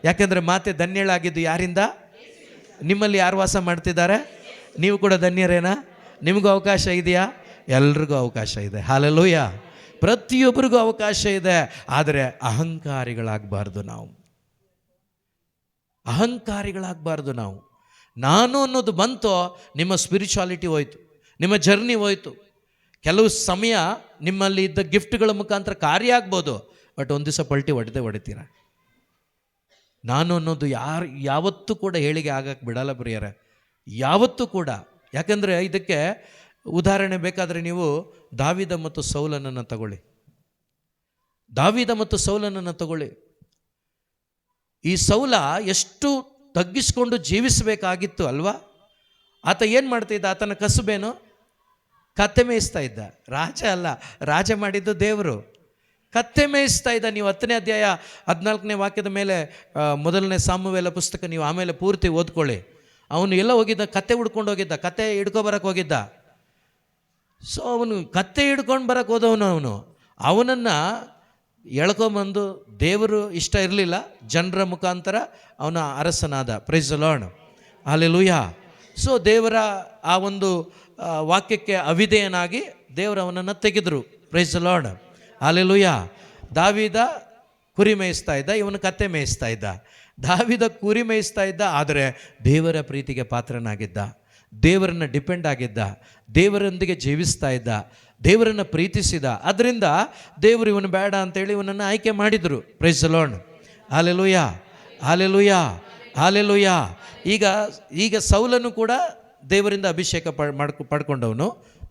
ಯಾಕೆಂದರೆ ಮಾತೆ ಧನ್ಯಳಾಗಿದ್ದು ಯಾರಿಂದ? ನಿಮ್ಮಲ್ಲಿ ಯಾರು ವಾಸ ಮಾಡ್ತಿದ್ದಾರೆ? ನೀವು ಕೂಡ ಧನ್ಯರೇನಾ? ನಿಮಗೂ ಅವಕಾಶ ಇದೆಯಾ? ಎಲ್ರಿಗೂ ಅವಕಾಶ ಇದೆ. ಹಲ್ಲೆಲೂಯಾ. ಪ್ರತಿಯೊಬ್ಬರಿಗೂ ಅವಕಾಶ ಇದೆ. ಆದರೆ ಅಹಂಕಾರಿಗಳಾಗಬಾರ್ದು ನಾವು. ಅಹಂಕಾರಿಗಳಾಗಬಾರ್ದು ನಾವು. ನಾನು ಅನ್ನೋದು ಬಂತೋ ನಿಮ್ಮ ಸ್ಪಿರಿಚುವಾಲಿಟಿ ಹೋಯ್ತು, ನಿಮ್ಮ ಜರ್ನಿ ಹೋಯ್ತು. ಕೆಲವು ಸಮಯ ನಿಮ್ಮಲ್ಲಿ ಇದ್ದ ಗಿಫ್ಟ್ಗಳ ಮುಖಾಂತರ ಕಾರ್ಯ ಆಗ್ಬೋದು, ಬಟ್ ಒಂದು ದಿವಸ ಪಲ್ಟಿ ಹೊಡಿತೀರ. ನಾನು ಅನ್ನೋದು ಯಾವತ್ತೂ ಕೂಡ ಹೇಳಿಕೆ ಆಗಕ್ಕೆ ಬಿಡಲ್ಲ ಪ್ರಿಯರೇ, ಯಾವತ್ತೂ ಕೂಡ. ಯಾಕಂದರೆ ಇದಕ್ಕೆ ಉದಾಹರಣೆ ಬೇಕಾದರೆ ನೀವು ದಾವೀದ ಮತ್ತು ಸೌಲನನ್ನು ತಗೊಳ್ಳಿ. ದಾವೀದ ಮತ್ತು ಸೌಲನನ್ನು ತಗೊಳ್ಳಿ. ಈ ಸೌಲ ಎಷ್ಟು ತಗ್ಗಿಸ್ಕೊಂಡು ಜೀವಿಸಬೇಕಾಗಿತ್ತು ಅಲ್ವಾ? ಆತ ಏನು ಮಾಡ್ತಿದ್ದ? ಆತನ ಕಸುಬೇನು? ಕತ್ತೆ ಮೇಯಿಸ್ತಾ ಇದ್ದ. ರಾಜ ಅಲ್ಲ, ರಾಜ ಮಾಡಿದ್ದು ದೇವರು. ಕತ್ತೆ ಮೇಯಿಸ್ತಾ ಇದ್ದ. ನೀವು 10ನೇ ಅಧ್ಯಾಯ 14ನೇ ವಾಕ್ಯದ ಮೇಲೆ 1ನೇ ಸಾಮುವೇಲ ಪುಸ್ತಕ ನೀವು ಆಮೇಲೆ ಪೂರ್ತಿ ಓದ್ಕೊಳ್ಳಿ. ಅವನು ಎಲ್ಲ ಹೋಗಿದ್ದ? ಕತ್ತೆ ಹುಡ್ಕೊಂಡು ಹೋಗಿದ್ದ, ಕತ್ತೆ ಹಿಡ್ಕೊಬರಕ್ಕೆ ಹೋಗಿದ್ದ. ಸೊ ಅವನು ಕತ್ತೆ ಹಿಡ್ಕೊಂಡು ಬರಕ್ಕೆ ಹೋದವನು. ಅವನನ್ನು ಎಳ್ಕೊಂಬಂದು, ದೇವರು ಇಷ್ಟ ಇರಲಿಲ್ಲ, ಜನರ ಮುಖಾಂತರ ಅವನ ಅರಸನಾದ. Praise the Lord. Hallelujah. So ದೇವರ ಆ ಒಂದು ವಾಕ್ಯಕ್ಕೆ ಅವಿಧೇಯನಾಗಿ ದೇವರು ಅವನನ್ನು ತೆಗೆದರು. Praise the Lord. ಹಲ್ಲೆಲೂಯಾ. ದಾವೀದ ಕುರಿ ಮೇಯಿಸ್ತಾ ಇದ್ದ, ಇವನು ಕತ್ತೆ ಮೇಯಿಸ್ತಾ ಇದ್ದ. ದಾವೀದ ಕುರಿ ಮೇಯಿಸ್ತಾ ಇದ್ದ, ಆದರೆ ದೇವರ ಪ್ರೀತಿಗೆ ಪಾತ್ರನಾಗಿದ್ದ, ದೇವರನ್ನು ಡಿಪೆಂಡ್ ಆಗಿದ್ದ, ದೇವರೊಂದಿಗೆ ಜೀವಿಸ್ತಾ ಇದ್ದ, ದೇವರನ್ನು ಪ್ರೀತಿಸಿದ. ಅದರಿಂದ ದೇವರು ಇವನು ಬೇಡ ಅಂತೇಳಿ ಇವನನ್ನು ಆಯ್ಕೆ ಮಾಡಿದರು. Price the Lord. Hallelujah. Hallelujah. Hallelujah. ಈಗ ಸೌಲನು ಕೂಡ ದೇವರಿಂದ ಅಭಿಷೇಕ ಪಡ್ಕೊಂಡವನು,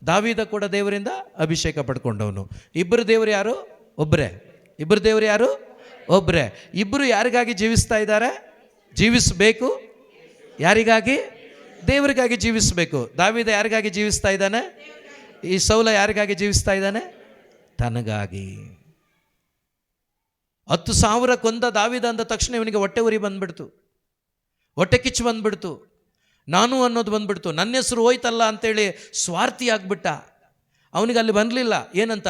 ದಾವೀದ ಕೂಡ ದೇವರಿಂದ ಅಭಿಷೇಕ ಪಡ್ಕೊಂಡವನು. ಇಬ್ಬರು ದೇವರು ಯಾರು? ಒಬ್ಬರೇ. ಇಬ್ಬರು ದೇವರು ಯಾರು? ಒಬ್ಬರೇ. ಇಬ್ಬರು ಯಾರಿಗಾಗಿ ಜೀವಿಸ್ತಾ ಇದ್ದಾರೆ? ಜೀವಿಸಬೇಕು. ಯಾರಿಗಾಗಿ? ದೇವರಿಗಾಗಿ ಜೀವಿಸಬೇಕು. ದಾವೀದ ಯಾರಿಗಾಗಿ ಜೀವಿಸ್ತಾ ಇದ್ದಾನೆ? ಈ ಸೌಲ ಯಾರಿಗಾಗಿ ಜೀವಿಸ್ತಾ ಇದ್ದಾನೆ? ತನಗಾಗಿ. 10,000 ಕೊಂದ ದಾವೀದ ಅಂದ ತಕ್ಷಣ ಇವನಿಗೆ ಹೊಟ್ಟೆ ಉರಿ ಬಂದ್ಬಿಡ್ತು, ಹೊಟ್ಟೆ ಕಿಚ್ಚು ಬಂದ್ಬಿಡ್ತು, ನಾನು ಅನ್ನೋದು ಬಂದ್ಬಿಡ್ತು, ನನ್ನ ಹೆಸರು ಹೋಯ್ತಲ್ಲ ಅಂತೇಳಿ ಸ್ವಾರ್ಥಿ ಆಗ್ಬಿಟ್ಟ. ಅವನಿಗೆ ಅಲ್ಲಿ ಬರಲಿಲ್ಲ. ಏನಂತ?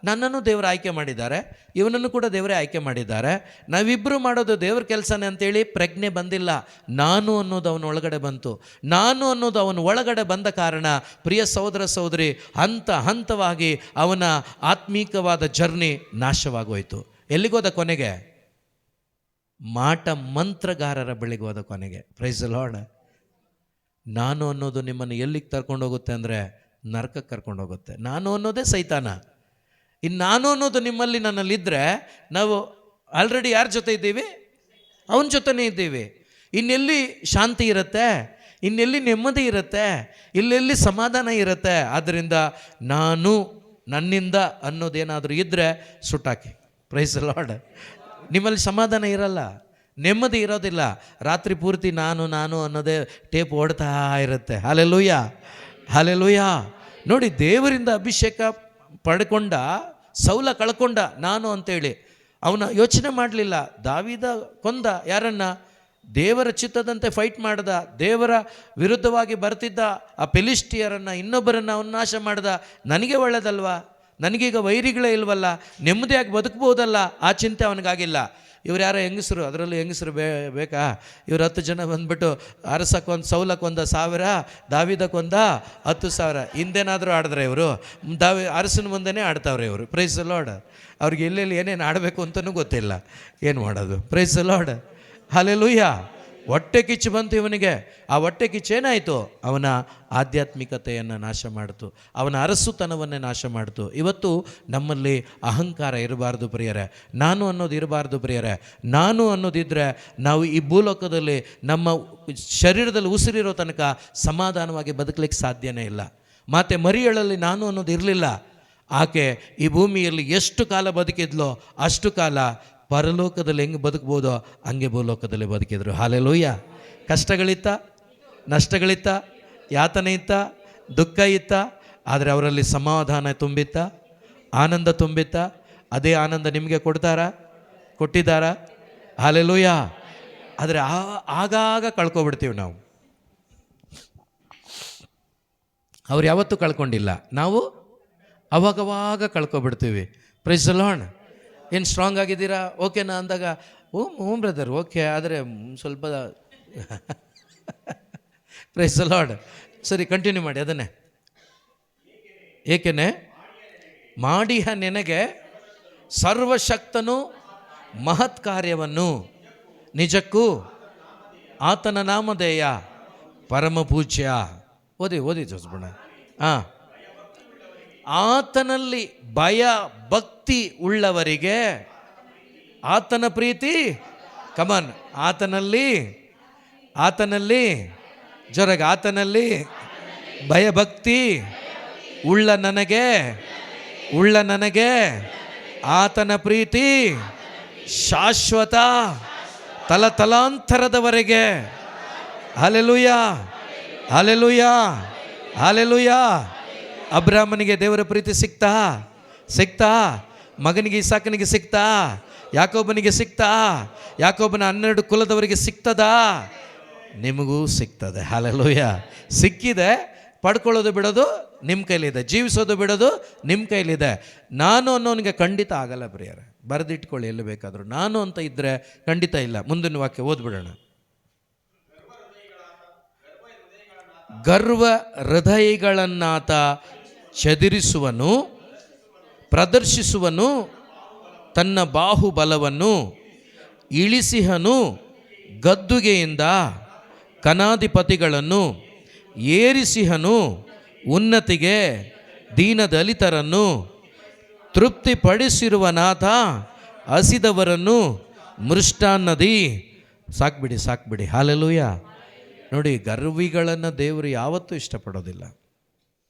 ನನ್ನನ್ನು ದೇವರು ಆಯ್ಕೆ ಮಾಡಿದ್ದಾರೆ, ಇವನನ್ನು ಕೂಡ ದೇವರೇ ಆಯ್ಕೆ ಮಾಡಿದ್ದಾರೆ, ನಾವಿಬ್ಬರು ಮಾಡೋದು ದೇವ್ರ ಕೆಲಸನೇ ಅಂತೇಳಿ ಪ್ರಜ್ಞೆ ಬಂದಿಲ್ಲ. ನಾನು ಅನ್ನೋದು ಅವನ ಒಳಗಡೆ ಬಂತು. ನಾನು ಅನ್ನೋದು ಅವನ ಒಳಗಡೆ ಬಂದ ಕಾರಣ ಪ್ರಿಯ ಸಹೋದರ ಸಹೋದರಿ, ಹಂತ ಹಂತವಾಗಿ ಅವನ ಆತ್ಮೀಕವಾದ ಜರ್ನಿ ನಾಶವಾಗೋಯ್ತು. ಎಲ್ಲಿಗೋದ ಕೊನೆಗೆ? ಮಾಟ ಮಂತ್ರಗಾರರ ಬಳಿಗೆ ಹೋದ ಕೊನೆಗೆ. Praise the Lord. ನಾನು ಅನ್ನೋದು ನಿಮ್ಮನ್ನು ಎಲ್ಲಿಗೆ ಕರ್ಕೊಂಡೋಗುತ್ತೆ ಅಂದರೆ ನರಕಕ್ಕೆ ಕರ್ಕೊಂಡೋಗುತ್ತೆ. ನಾನು ಅನ್ನೋದೇ ಸೈತಾನ. ಇನ್ನು ನಾನು ಅನ್ನೋದು ನಿಮ್ಮಲ್ಲಿ ನನ್ನಲ್ಲಿದ್ದರೆ ನಾವು ಆಲ್ರೆಡಿ ಯಾರ ಜೊತೆ ಇದ್ದೀವಿ? ಅವನ ಜೊತೆನೇ ಇದ್ದೀವಿ. ಇನ್ನೆಲ್ಲಿ ಶಾಂತಿ ಇರುತ್ತೆ, ಇನ್ನೆಲ್ಲಿ ನೆಮ್ಮದಿ ಇರುತ್ತೆ, ಇಲ್ಲೆಲ್ಲಿ ಸಮಾಧಾನ ಇರುತ್ತೆ? ಆದ್ದರಿಂದ ನಾನು ನನ್ನಿಂದ ಅನ್ನೋದೇನಾದರೂ ಇದ್ದರೆ ಸುಟ್ಟಾಕಿ. Price the lord. ನಿಮ್ಮಲ್ಲಿ ಸಮಾಧಾನ ಇರಲ್ಲ, ನೆಮ್ಮದಿ ಇರೋದಿಲ್ಲ. ರಾತ್ರಿ ಪೂರ್ತಿ ನಾನು ಅನ್ನೋದೇ ಟೇಪ್ ಓಡ್ತಾ ಇರುತ್ತೆ. Hallelujah, hallelujah. ನೋಡಿ, ದೇವರಿಂದ ಅಭಿಷೇಕ ಪಡ್ಕೊಂಡ ಸೌಲ ಕಳ್ಕೊಂಡ ನಾನು ಅಂತೇಳಿ ಅವನ ಯೋಚನೆ ಮಾಡಲಿಲ್ಲ. ದಾವೀದ ಕೊಂದ ಯಾರನ್ನ? ದೇವರ ಚಿತ್ತದಂತೆ ಫೈಟ್ ಮಾಡ್ದ, ದೇವರ ವಿರುದ್ಧವಾಗಿ ಬರ್ತಿದ್ದ ಆ ಫಿಲಿಸ್ಟಿಯರನ್ನು, ಇನ್ನೊಬ್ಬರನ್ನು ಅವನು ನಾಶ ಮಾಡ್ದ. ನನಗೆ ಒಳ್ಳೆಯದಲ್ವಾ? ನನಗೀಗ ವೈರಿಗಳೇ ಇಲ್ವಲ್ಲ, ನೆಮ್ಮದಿಯಾಗಿ ಬದುಕ್ಬೋದಲ್ಲ, ಆ ಚಿಂತೆ ಅವನಿಗಾಗಿಲ್ಲ. ಇವ್ರು ಯಾರೋ ಹೆಂಗಸರು, ಅದರಲ್ಲೂ ಹೆಂಗಸರು ಬೇಕಾ? ಇವ್ರು 10 ಜನ ಬಂದ್ಬಿಟ್ಟು ಅರಸಕ್ಕೊಂದು, ಸೌಲಕ್ಕೊಂದ 1000, ದಾವಿದಕ್ಕೊಂದ 10,000. ಹಿಂದೇನಾದರೂ ಆಡಿದ್ರೆ ಇವರು ಅರಸನ ಮುಂದೆನೇ ಆಡ್ತಾವ್ರೆ ಇವರು. Praise the Lord. ಅವ್ರಿಗೆ ಎಲ್ಲೆಲ್ಲಿ ಏನೇನು ಆಡಬೇಕು ಅಂತಲೂ ಗೊತ್ತಿಲ್ಲ, ಏನು ಮಾಡೋದು? Praise the Lord, hallelujah. ಹೊಟ್ಟೆ ಕಿಚ್ಚು ಬಂತು ಇವನಿಗೆ. ಆ ಹೊಟ್ಟೆ ಕಿಚ್ಚು ಏನಾಯಿತು? ಅವನ ಆಧ್ಯಾತ್ಮಿಕತೆಯನ್ನು ನಾಶ ಮಾಡಿತು, ಅವನ ಅರಸುತನವನ್ನೇ ನಾಶ ಮಾಡಿತು. ಇವತ್ತು ನಮ್ಮಲ್ಲಿ ಅಹಂಕಾರ ಇರಬಾರ್ದು ಪ್ರಿಯರೇ, ನಾನು ಅನ್ನೋದು ಇರಬಾರ್ದು ಪ್ರಿಯರೇ. ನಾನು ಅನ್ನೋದಿದ್ದರೆ ನಾವು ಈ ಭೂಲೋಕದಲ್ಲಿ ನಮ್ಮ ಶರೀರದಲ್ಲಿ ಉಸಿರಿರೋ ತನಕ ಸಮಾಧಾನವಾಗಿ ಬದುಕಲಿಕ್ಕೆ ಸಾಧ್ಯನೇ ಇಲ್ಲ. ಮತ್ತು ಮರಿಯಳಲ್ಲಿ ನಾನು ಅನ್ನೋದು ಇರಲಿಲ್ಲ. ಆಕೆ ಈ ಭೂಮಿಯಲ್ಲಿ ಎಷ್ಟು ಕಾಲ ಬದುಕಿದ್ಲೋ ಅಷ್ಟು ಕಾಲ ಪರಲೋಕದಲ್ಲಿ ಹೆಂಗೆ ಬದುಕ್ಬೋದೋ ಹಂಗೆ ಭೂಲೋಕದಲ್ಲಿ ಬದುಕಿದ್ರು. ಹಲ್ಲೆಲೂಯ. ಕಷ್ಟಗಳಿತ್ತ, ನಷ್ಟಗಳಿತ್ತ, ಯಾತನೆ ಇತ್ತ, ದುಃಖ ಇತ್ತ, ಆದರೆ ಅವರಲ್ಲಿ ಸಮಾಧಾನ ತುಂಬಿತ್ತ, ಆನಂದ ತುಂಬಿತ್ತ. ಅದೇ ಆನಂದ ನಿಮಗೆ ಕೊಟ್ಟಿದ್ದಾರಾ? ಹಲ್ಲೆಲೂಯ. ಆದರೆ ಆಗಾಗ ಕಳ್ಕೊಬಿಡ್ತೀವಿ ನಾವು. ಅವ್ರು ಯಾವತ್ತೂ ಕಳ್ಕೊಂಡಿಲ್ಲ, ನಾವು ಅವಾಗವಾಗ ಕಳ್ಕೊಬಿಡ್ತೀವಿ. Praise the Lord. ಏನು ಸ್ಟ್ರಾಂಗ್ ಆಗಿದ್ದೀರಾ? ಓಕೆನಾ ಅಂದಾಗ ಹ್ಞೂ ಬ್ರದರ್ ಓಕೆ, ಆದರೆ ಸ್ವಲ್ಪ ಪ್ರೈಸ್ ದಿ ಲಾರ್ಡ್. ಸರಿ, ಕಂಟಿನ್ಯೂ ಮಾಡಿ ಅದನ್ನೇ. ಏಕೆನೆ ಮಾಡಿಹ ನೆನಗೆ ಸರ್ವಶಕ್ತನು ಮಹತ್ ಕಾರ್ಯವನ್ನು, ನಿಜಕ್ಕೂ ಆತನ ನಾಮಧೇಯ ಪರಮ ಪೂಜ್ಯ. ಓದಿ ಜೋಸ್ಬಿಡ. ಹಾಂ, ಆತನಲ್ಲಿ ಭಯ ಭಕ್ತಿ ಉಳ್ಳವರಿಗೆ ಆತನ ಪ್ರೀತಿ, ಕಮನ್, ಆತನಲ್ಲಿ ಜೊರಗ, ಆತನಲ್ಲಿ ಭಯಭಕ್ತಿ ಉಳ್ಳ ನನಗೆ ಆತನ ಪ್ರೀತಿ ಶಾಶ್ವತ ತಲತಲಾಂತರದವರೆಗೆ. Hallelujah, hallelujah, hallelujah. ಅಬ್ರಾಹ್ಮನಿಗೆ ದೇವರ ಪ್ರೀತಿ ಸಿಕ್ತಾ? ಮಗನಿಗೆ ಇಸಾಕನಿಗೆ ಸಿಕ್ತಾ? ಯಾಕೋಬನಿಗೆ ಸಿಕ್ತಾ? ಯಾಕೋಬನ 12 ಕುಲದವರಿಗೆ ಸಿಗ್ತದಾ? ನಿಮಗೂ ಸಿಗ್ತದೆ. ಹಲ್ಲೆಲೂಯ. ಸಿಕ್ಕಿದೆ. ಪಡ್ಕೊಳ್ಳೋದು ಬಿಡೋದು ನಿಮ್ಮ ಕೈಲಿದೆ, ಜೀವಿಸೋದು ಬಿಡೋದು ನಿಮ್ಮ ಕೈಲಿದೆ. ನಾನು ಅನ್ನೋನಿಗೆ ಖಂಡಿತ ಆಗಲ್ಲ ಪ್ರಿಯರೇ. ಬರೆದಿಟ್ಕೊಳ್ಳಿ ಎಲ್ಲಿ ಬೇಕಾದರೂ. ನಾನು ಅಂತ ಇದ್ದರೆ ಖಂಡಿತ ಇಲ್ಲ. ಮುಂದಿನ ವಾಕ್ಯ ಓದ್ಬಿಡೋಣ. ಗರ್ವ ಹೃದಯಗಳನ್ನಾತ ಚದುರಿಸುವನು, ಪ್ರದರ್ಶಿಸುವನು, ತನ್ನ ಬಾಹುಬಲವನ್ನು ಇಳಿಸಿಹನು, ಗದ್ದುಗೆಯಿಂದ ಕನಾಧಿಪತಿಗಳನ್ನು ಏರಿಸಿಹನು, ಉನ್ನತಿಗೆ ದೀನದಲಿತರನ್ನು ತೃಪ್ತಿಪಡಿಸಿರುವನಾಥ, ಹಸಿದವರನ್ನು ಮೃಷ್ಟಾನ್ನದಿ. ಸಾಕ್ಬಿಡಿ. ಹಲ್ಲೆಲೂಯ. ನೋಡಿ, ಗರ್ವಿಗಳನ್ನು ದೇವರು ಯಾವತ್ತೂ ಇಷ್ಟಪಡೋದಿಲ್ಲ.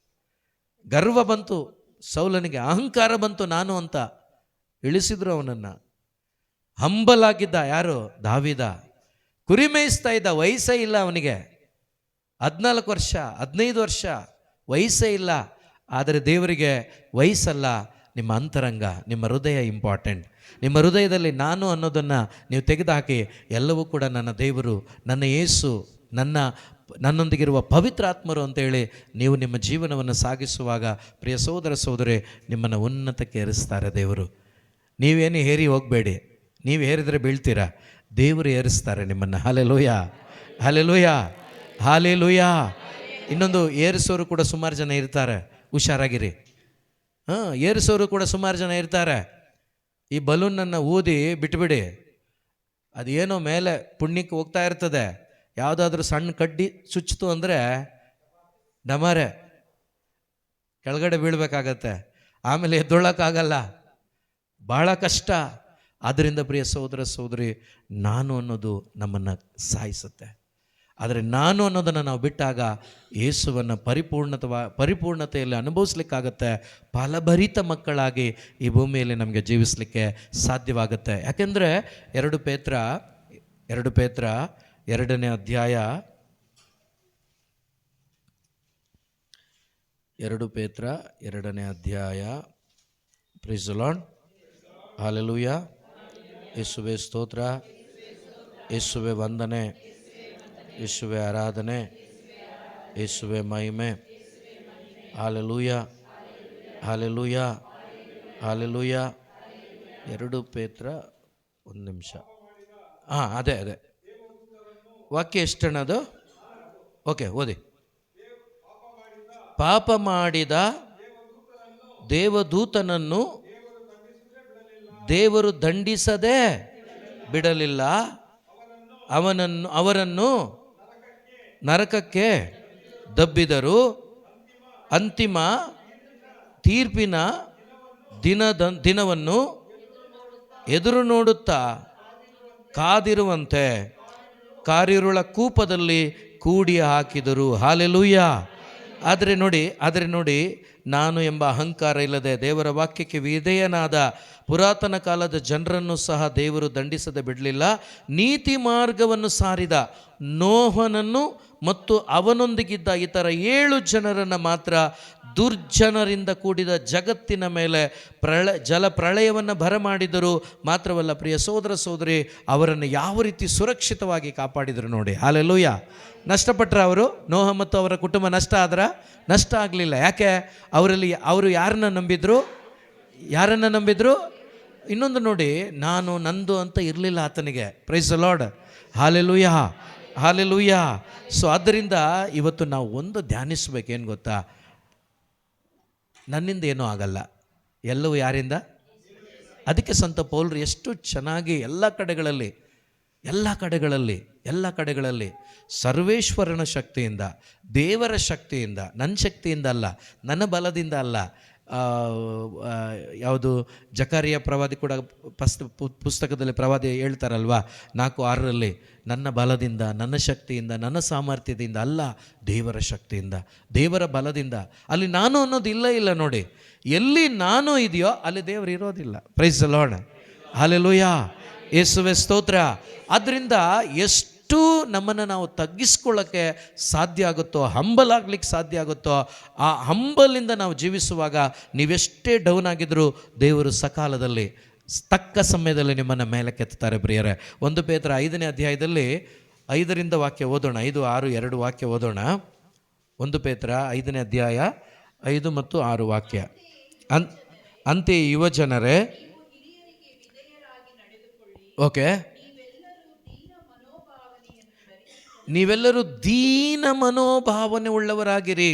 ಗರ್ವ ಬಂತು ಸೌಲನಿಗೆ, ಅಹಂಕಾರ ಬಂತು, ನಾನು ಅಂತ ಇಳಿಸಿದ್ರು ಅವನನ್ನು. ಹಂಬಲಾಗಿದ್ದ ಯಾರು? ದಾವೀದ. ಕುರಿ ಮೇಯಿಸ್ತಾ ಇದ್ದ, ವಯಸ್ಸೇ ಇಲ್ಲ ಅವನಿಗೆ. 14 ವರ್ಷ 15 ವರ್ಷ ವಯಸ್ಸೇ ಇಲ್ಲ. ಆದರೆ ದೇವರಿಗೆ ವಯಸ್ಸಲ್ಲ, ನಿಮ್ಮ ಅಂತರಂಗ, ನಿಮ್ಮ ಹೃದಯ ಇಂಪಾರ್ಟೆಂಟ್. ನಿಮ್ಮ ಹೃದಯದಲ್ಲಿ ನಾನು ಅನ್ನೋದನ್ನು ನೀವು ತೆಗೆದುಹಾಕಿ, ಎಲ್ಲವೂ ಕೂಡ ನನ್ನ ದೇವರು, ನನ್ನ ಯೇಸು, ನನ್ನ ನನ್ನೊಂದಿಗಿರುವ ಪವಿತ್ರಾತ್ಮರು ಅಂತೇಳಿ ನೀವು ನಿಮ್ಮ ಜೀವನವನ್ನು ಸಾಗಿಸುವಾಗ ಪ್ರಿಯ ಸಹೋದರ ಸಹೋದರಿ, ನಿಮ್ಮನ್ನು ಉನ್ನತಕ್ಕೆ ಏರಿಸ್ತಾರೆ ದೇವರು. ನೀವೇನು ಹೇರಿ ಹೋಗಬೇಡಿ, ನೀವು ಹೇರಿದರೆ ಬೀಳ್ತೀರಾ, ದೇವರು ಏರಿಸ್ತಾರೆ ನಿಮ್ಮನ್ನು. Hallelujah, hallelujah, hallelujah. ಇನ್ನೊಂದು, ಏರಿಸೋರು ಕೂಡ ಸುಮಾರು ಜನ ಇರ್ತಾರೆ, ಹುಷಾರಾಗಿರಿ. ಏರಿಸೋರು ಕೂಡ ಸುಮಾರು ಜನ ಇರ್ತಾರೆ. ಈ ಬಲೂನನ್ನು ಊದಿ ಬಿಟ್ಬಿಡಿ, ಅದೇನೋ ಮೇಲೆ ಪುಣ್ಯಕ್ಕೆ ಹೋಗ್ತಾ ಇರ್ತದೆ. ಯಾವುದಾದ್ರೂ ಸಣ್ಣ ಕಡ್ಡಿ ಚುಚ್ಚಿತು ಅಂದರೆ ಡಮರೆ ಕೆಳಗಡೆ ಬೀಳಬೇಕಾಗತ್ತೆ, ಆಮೇಲೆ ಎದ್ದೊಳ್ಳೋಕ್ಕಾಗಲ್ಲ, ಭಾಳ ಕಷ್ಟ. ಆದ್ದರಿಂದ ಪ್ರಿಯ ಸಹೋದರ ಸಹೋದರಿ, ನಾನು ಅನ್ನೋದು ನಮ್ಮನ್ನು ಸಾಯಿಸುತ್ತೆ. ಆದರೆ ನಾನು ಅನ್ನೋದನ್ನು ನಾವು ಬಿಟ್ಟಾಗ ಯೇಸುವನ್ನು ಪರಿಪೂರ್ಣತೆಯಲ್ಲಿ ಅನುಭವಿಸ್ಲಿಕ್ಕಾಗತ್ತೆ. ಫಲಭರಿತ ಮಕ್ಕಳಾಗಿ ಈ ಭೂಮಿಯಲ್ಲಿ ನಮಗೆ ಜೀವಿಸಲಿಕ್ಕೆ ಸಾಧ್ಯವಾಗುತ್ತೆ. ಯಾಕೆಂದರೆ 2 ಪೇತ್ರ 2ನೇ ಅಧ್ಯಾಯ 2ನೇ ಅಧ್ಯಾಯ. Praise the Lord, hallelujah. ಯೇಸುವೇ ಸ್ತೋತ್ರ, ಯೇಸುವೇ ವಂದನೆ, ಯೇಸುವೇ ಆರಾಧನೆ, ಯೇಸುವೇ ಮಹಿಮೆ. Hallelujah, hallelujah, hallelujah. 2 ಪೇತ್ರ, ಒಂದು ನಿಮಿಷ. ಅದೇ ವಾಕ್ಯ ಎಷ್ಟಣ್ಣದು? ಓಕೆ, ಓದಿ. ಪಾಪ ಮಾಡಿದ ದೇವದೂತನನ್ನು ದೇವರು ದಂಡಿಸದೆ ಬಿಡಲಿಲ್ಲ, ಅವರನ್ನು ನರಕಕ್ಕೆ ದಬ್ಬಿದರು. ಅಂತಿಮ ತೀರ್ಪಿನ ದಿನವನ್ನು ಎದುರು ನೋಡುತ್ತಾ ಕಾದಿರುವಂತೆ ಕಾರಿರುಳ ಕೂಪದಲ್ಲಿ ಕೂಡಿ ಹಾಕಿದರು. ಹಲ್ಲೆಲೂಯಾ. ಆದರೆ ನೋಡಿ, ನಾನು ಎಂಬ ಅಹಂಕಾರ ಇಲ್ಲದೆ ದೇವರ ವಾಕ್ಯಕ್ಕೆ ವಿಧೇಯನಾದ ಪುರಾತನ ಕಾಲದ ಜನರನ್ನು ಸಹ ದೇವರು ದಂಡಿಸದೆ ಬಿಡಲಿಲ್ಲ. ನೀತಿ ಮಾರ್ಗವನ್ನು ಸಾರಿದ ನೋಹನನ್ನು ಮತ್ತು ಅವನೊಂದಿಗಿದ್ದ ಇತರ 7 ಜನರನ್ನು ಮಾತ್ರ ದುರ್ಜನರಿಂದ ಕೂಡಿದ ಜಗತ್ತಿನ ಮೇಲೆ ಜಲಪ್ರಳಯವನ್ನು ಬರಮಾಡಿದರು. ಮಾತ್ರವಲ್ಲ ಪ್ರಿಯ ಸಹೋದರ ಸಹೋದರಿ, ಅವರನ್ನು ಯಾವ ರೀತಿ ಸುರಕ್ಷಿತವಾಗಿ ಕಾಪಾಡಿದರು ನೋಡಿ. ಹಲ್ಲೆಲೂಯಾ. ನಷ್ಟಪಟ್ಟರೆ ಅವರು, ನೋಹ ಮತ್ತು ಅವರ ಕುಟುಂಬ ನಷ್ಟ ನಷ್ಟ ಆಗಲಿಲ್ಲ. ಯಾಕೆ? ಅವರು ಯಾರನ್ನ ನಂಬಿದ್ರು? ಇನ್ನೊಂದು ನೋಡಿ, ನಾನು ನಂದು ಅಂತ ಇರಲಿಲ್ಲ ಆತನಿಗೆ. Praise the Lord, hallelujah, hallelujah. So ಆದ್ದರಿಂದ ಇವತ್ತು ನಾವು ಒಂದು ಧ್ಯಾನಿಸ್ಬೇಕೇನು ಗೊತ್ತಾ? ನನ್ನಿಂದ ಏನೂ ಆಗಲ್ಲ, ಎಲ್ಲವೂ ಯಾರಿಂದ? ಅದಕ್ಕೆ ಸಂತ ಪೌಲರು ಎಷ್ಟು ಚೆನ್ನಾಗಿ ಎಲ್ಲ ಕಡೆಗಳಲ್ಲಿ ಸರ್ವೇಶ್ವರನ ಶಕ್ತಿಯಿಂದ, ದೇವರ ಶಕ್ತಿಯಿಂದ, ನನ್ನ ಶಕ್ತಿಯಿಂದ ಅಲ್ಲ, ನನ್ನ ಬಲದಿಂದ ಅಲ್ಲ. ಯಾವುದು ಜಕರಿಯ ಪ್ರವಾದಿ ಕೂಡ ಪುಸ್ತಕದಲ್ಲಿ ಪ್ರವಾದಿ ಹೇಳ್ತಾರಲ್ವಾ 4:6, ನನ್ನ ಬಲದಿಂದ, ನನ್ನ ಶಕ್ತಿಯಿಂದ, ನನ್ನ ಸಾಮರ್ಥ್ಯದಿಂದ ಅಲ್ಲ, ದೇವರ ಶಕ್ತಿಯಿಂದ, ದೇವರ ಬಲದಿಂದ. ಅಲ್ಲಿ ನಾನು ಅನ್ನೋದು ಇಲ್ಲ ನೋಡಿ. ಎಲ್ಲಿ ನಾನು ಇದೆಯೋ ಅಲ್ಲಿ ದೇವರು ಇರೋದಿಲ್ಲ. ಪ್ರೈಸ್ ದಿ ಲಾರ್ಡ್, ಹಲ್ಲೆಲೂಯಾ, ಯೇಸುವೇ ಸ್ತೋತ್ರ. ಆದ್ದರಿಂದ ಎಷ್ಟು ನಮ್ಮನ್ನು ನಾವು ತಗ್ಗಿಸ್ಕೊಳ್ಳೋಕ್ಕೆ ಸಾಧ್ಯ ಆಗುತ್ತೋ, ಹಂಬಲ್ ಆಗ್ಲಿಕ್ಕೆ ಸಾಧ್ಯ ಆಗುತ್ತೋ, ಆ ಹಂಬಲಿಂದ ನಾವು ಜೀವಿಸುವಾಗ ನೀವೆಷ್ಟೇ ಡೌನ್ ಆಗಿದ್ರೂ ದೇವರು ಸಕಾಲದಲ್ಲಿ ತಕ್ಕ ಸಮಯದಲ್ಲಿ ನಿಮ್ಮನ್ನು ಮೇಲೆ ಕೆತ್ತಾರೆ ಪ್ರಿಯರೇ. 1 ಪೇತ್ರ 5ನೇ ಅಧ್ಯಾಯದಲ್ಲಿ 5ರಿಂದ ವಾಕ್ಯ ಓದೋಣ. 5, 6, 2 ವಾಕ್ಯ ಓದೋಣ. 1 ಪೇತ್ರ 5ನೇ ಅಧ್ಯಾಯ 5 ಮತ್ತು 6 ವಾಕ್ಯ. ಅಂತೆಯೇ ಯುವಜನರೇ, ಓಕೆ, ನೀವೆಲ್ಲರೂ ದೀನ ಮನೋಭಾವನೆ ಉಳ್ಳವರಾಗಿರಿ,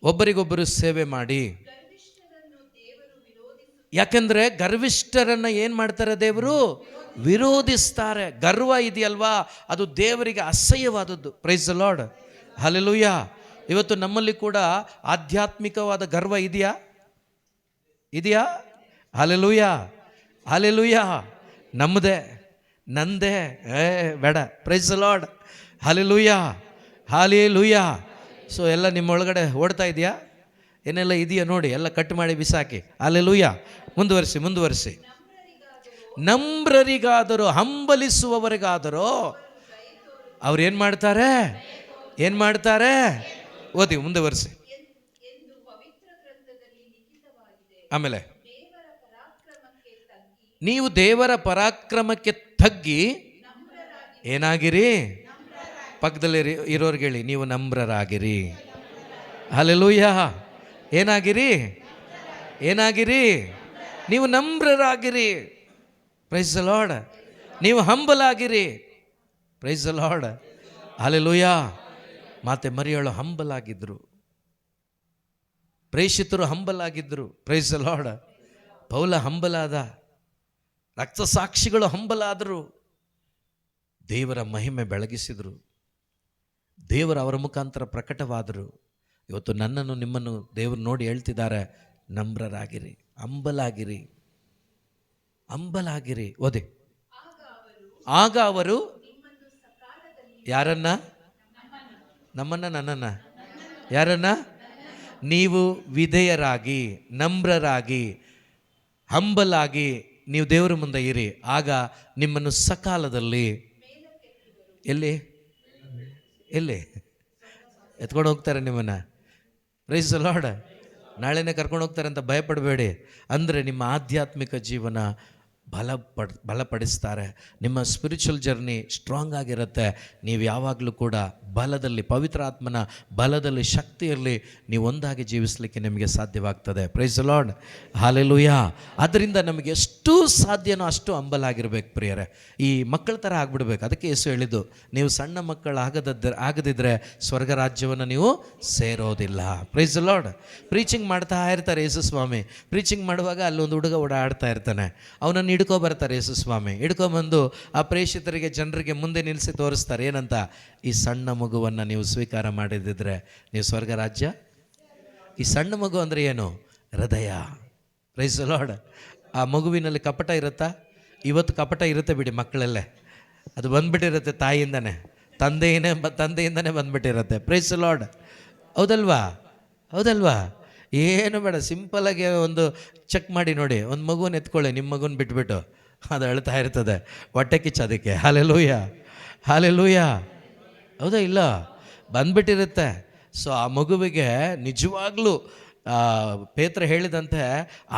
ಒಬ್ಬರಿಗೊಬ್ಬರು ಸೇವೆ ಮಾಡಿ. ಯಾಕೆಂದ್ರೆ ಗರ್ವಿಷ್ಠರನ್ನ ಏನು ಮಾಡ್ತಾರೆ? ದೇವರು ವಿರೋಧಿಸ್ತಾರೆ. ಗರ್ವ ಇದೆಯಲ್ವಾ, ಅದು ದೇವರಿಗೆ ಅಸಹ್ಯವಾದದ್ದು. Praise the Lord, hallelujah. ಇವತ್ತು ನಮ್ಮಲ್ಲಿ ಕೂಡ ಆಧ್ಯಾತ್ಮಿಕವಾದ ಗರ್ವ ಇದೆಯಾ? Hallelujah, hallelujah. ನಮ್ಮದೇ, ನಂದೇ, ಬೇಡ. Praise the Lord, hallelujah, hallelujah. So ಎಲ್ಲ ನಿಮ್ಮೊಳಗಡೆ ಓಡ್ತಾ ಇದೆಯಾ? ಏನೆಲ್ಲ ಇದೆಯಾ ನೋಡಿ, ಎಲ್ಲ ಕಟ್ ಮಾಡಿ ಬಿಸಾಕಿ. ಹಲ್ಲೆಲೂಯಾ. ಮುಂದುವರಿಸಿ. ನಮ್ರರಿಗಾದರೂ, ಹಂಬಲಿಸುವವರಿಗಾದರೂ ಅವ್ರು ಏನು ಮಾಡ್ತಾರೆ? ಓದಿ, ಮುಂದುವರಿಸಿ. ಆಮೇಲೆ, ನೀವು ದೇವರ ಪರಾಕ್ರಮಕ್ಕೆ ತಗ್ಗಿ ಏನಾಗಿರಿ? ಪಕ್ಕದಲ್ಲಿ ಇರೋರ್ಗೆ ಹೇಳಿ, ನೀವು ನಮ್ರರಾಗಿರಿ. ಹಲ್ಲೆಲೂಯಾ. ಏನಾಗಿರಿ? ಏನಾಗಿರಿ? ನೀವು ನಮ್ರರಾಗಿರಿ. Praise the Lord. ನೀವು ಹಂಬಲ್ ಆಗಿರಿ. Praise the Lord. ಹಲ್ಲೆಲೂಯಾ. ಮಾತೆ ಮರಿಯಳು ಹಂಬಲ್ ಆಗಿದ್ರು, ಪ್ರೇಷಿತರು ಹಂಬಲ್ ಆಗಿದ್ರು. Praise the Lord. ಪೌಲ ಹಂಬಲಾದ, ರಕ್ತಸಾಕ್ಷಿಗಳು ಹಂಬಲಾದರು, ದೇವರ ಮಹಿಮೆ ಬೆಳಗಿಸಿದರು, ದೇವರು ಅವರ ಮುಖಾಂತರ ಪ್ರಕಟವಾದರು. ಇವತ್ತು ನನ್ನನ್ನು ನಿಮ್ಮನ್ನು ದೇವರು ನೋಡಿ ಹೇಳ್ತಿದ್ದಾರೆ, ನಮ್ರರಾಗಿರಿ, ಹಂಬಲಾಗಿರಿ, ಹಂಬಲಾಗಿರಿ. ಓದಿ. ಆಗ ಅವರು ಯಾರನ್ನ? ನಮ್ಮನ್ನ, ನನ್ನನ್ನ, ಯಾರನ್ನ? ನೀವು ವಿಧೇಯರಾಗಿ, ನಮ್ರರಾಗಿ, ಹಂಬಲಾಗಿ ನೀವು ದೇವರ ಮುಂದೆ ಇರಿ. ಆಗ ನಿಮ್ಮನ್ನು ಸಕಾಲದಲ್ಲಿ ಎಲ್ಲಿ ಎಲ್ಲಿ ಎತ್ಕೊಂಡು ಹೋಗ್ತಾರೆ ನಿಮ್ಮನ್ನು. Price the lord. ನಾಳೆನೇ ಕರ್ಕೊಂಡು ಹೋಗ್ತಾರೆ ಅಂತ ಭಯಪಡಬೇಡಿ. ಅಂದರೆ ನಿಮ್ಮ ಆಧ್ಯಾತ್ಮಿಕ ಜೀವನ ಬಲಪಡಿಸ್ತಾರೆ. ನಿಮ್ಮ ಸ್ಪಿರಿಚುವಲ್ ಜರ್ನಿ ಸ್ಟ್ರಾಂಗ್ ಆಗಿರುತ್ತೆ. ನೀವು ಯಾವಾಗಲೂ ಕೂಡ ಬಲದಲ್ಲಿ, ಪವಿತ್ರ ಆತ್ಮನ ಬಲದಲ್ಲಿ, ಶಕ್ತಿಯಲ್ಲಿ ನೀವು ಒಂದಾಗಿ ಜೀವಿಸಲಿಕ್ಕೆ ನಿಮಗೆ ಸಾಧ್ಯವಾಗ್ತದೆ. Price the Lord. ಹಲ್ಲೆಲೂಯಾ. ಆದ್ದರಿಂದ ನಮಗೆ ಎಷ್ಟು ಸಾಧ್ಯನೋ ಅಷ್ಟು ಹಂಬಲಾಗಿರ್ಬೇಕು ಪ್ರಿಯರೇ. ಈ ಮಕ್ಕಳ ಥರ ಆಗ್ಬಿಡ್ಬೇಕು. ಅದಕ್ಕೆ ಯೇಸು ಹೇಳಿದ್ದು, ನೀವು ಸಣ್ಣ ಮಕ್ಕಳು ಆಗದಿದ್ದರೆ ಸ್ವರ್ಗ ರಾಜ್ಯವನ್ನು ನೀವು ಸೇರೋದಿಲ್ಲ. Praise the Lord. ಪ್ರೀಚಿಂಗ್ ಮಾಡ್ತಾ ಇರ್ತಾರೆ ಯೇಸು ಸ್ವಾಮಿ. ಪ್ರೀಚಿಂಗ್ ಮಾಡುವಾಗ ಅಲ್ಲೊಂದು ಹುಡುಗ ಓಡಾಡ್ತಾ ಇರ್ತಾನೆ. ಅವನನ್ನು ಹಿಡ್ಕೊ ಬರ್ತಾರೆ ಯೇಸು ಸ್ವಾಮಿ. ಹಿಡ್ಕೊಂಬಂದು ಆ ಪ್ರೇಷಿತರಿಗೆ, ಜನರಿಗೆ ಮುಂದೆ ನಿಲ್ಲಿಸಿ ತೋರಿಸ್ತಾರೆ. ಏನಂತ? ಈ ಸಣ್ಣ ಮಗುವನ್ನು ನೀವು ಸ್ವೀಕಾರ ಮಾಡಿದಿದ್ರೆ ನೀವು ಸ್ವರ್ಗ ರಾಜ್ಯ. ಈ ಸಣ್ಣ ಮಗು ಅಂದರೆ ಏನು? ಹೃದಯ. Price the lord. ಆ ಮಗುವಿನಲ್ಲಿ ಕಪಟ ಇರುತ್ತಾ? ಇವತ್ತು ಕಪಟ ಇರುತ್ತೆ ಬಿಡಿ, ಮಕ್ಕಳಲ್ಲೇ ಅದು ಬಂದ್ಬಿಟ್ಟಿರುತ್ತೆ. ತಾಯಿಯಿಂದನೇ, ತಂದೆಯಿಂದನೇ ಬಂದ್ಬಿಟ್ಟಿರುತ್ತೆ. Praise the Lord. ಹೌದಲ್ವಾ? ಹೌದಲ್ವಾ? ಏನು ಬೇಡ, ಸಿಂಪಲ್ಲಾಗಿ ಒಂದು ಚೆಕ್ ಮಾಡಿ ನೋಡಿ. ಒಂದು ಮಗುವನ್ನು ಎತ್ಕೊಳ್ಳಿ, ನಿಮ್ಮ ಮಗುನ ಬಿಟ್ಬಿಟ್ಟು, ಅದು ಅಳ್ತಾ ಇರ್ತದೆ, ಹೊಟ್ಟೆ ಕಿಚ್ಚು ಅದಕ್ಕೆ. Hallelujah, hallelujah. ಹೌದಾ? ಇಲ್ಲ, ಬಂದ್ಬಿಟ್ಟಿರುತ್ತೆ. ಸೊ ಆ ಮಗುವಿಗೆ ನಿಜವಾಗ್ಲೂ ಪೇತ್ರ ಹೇಳಿದಂತೆ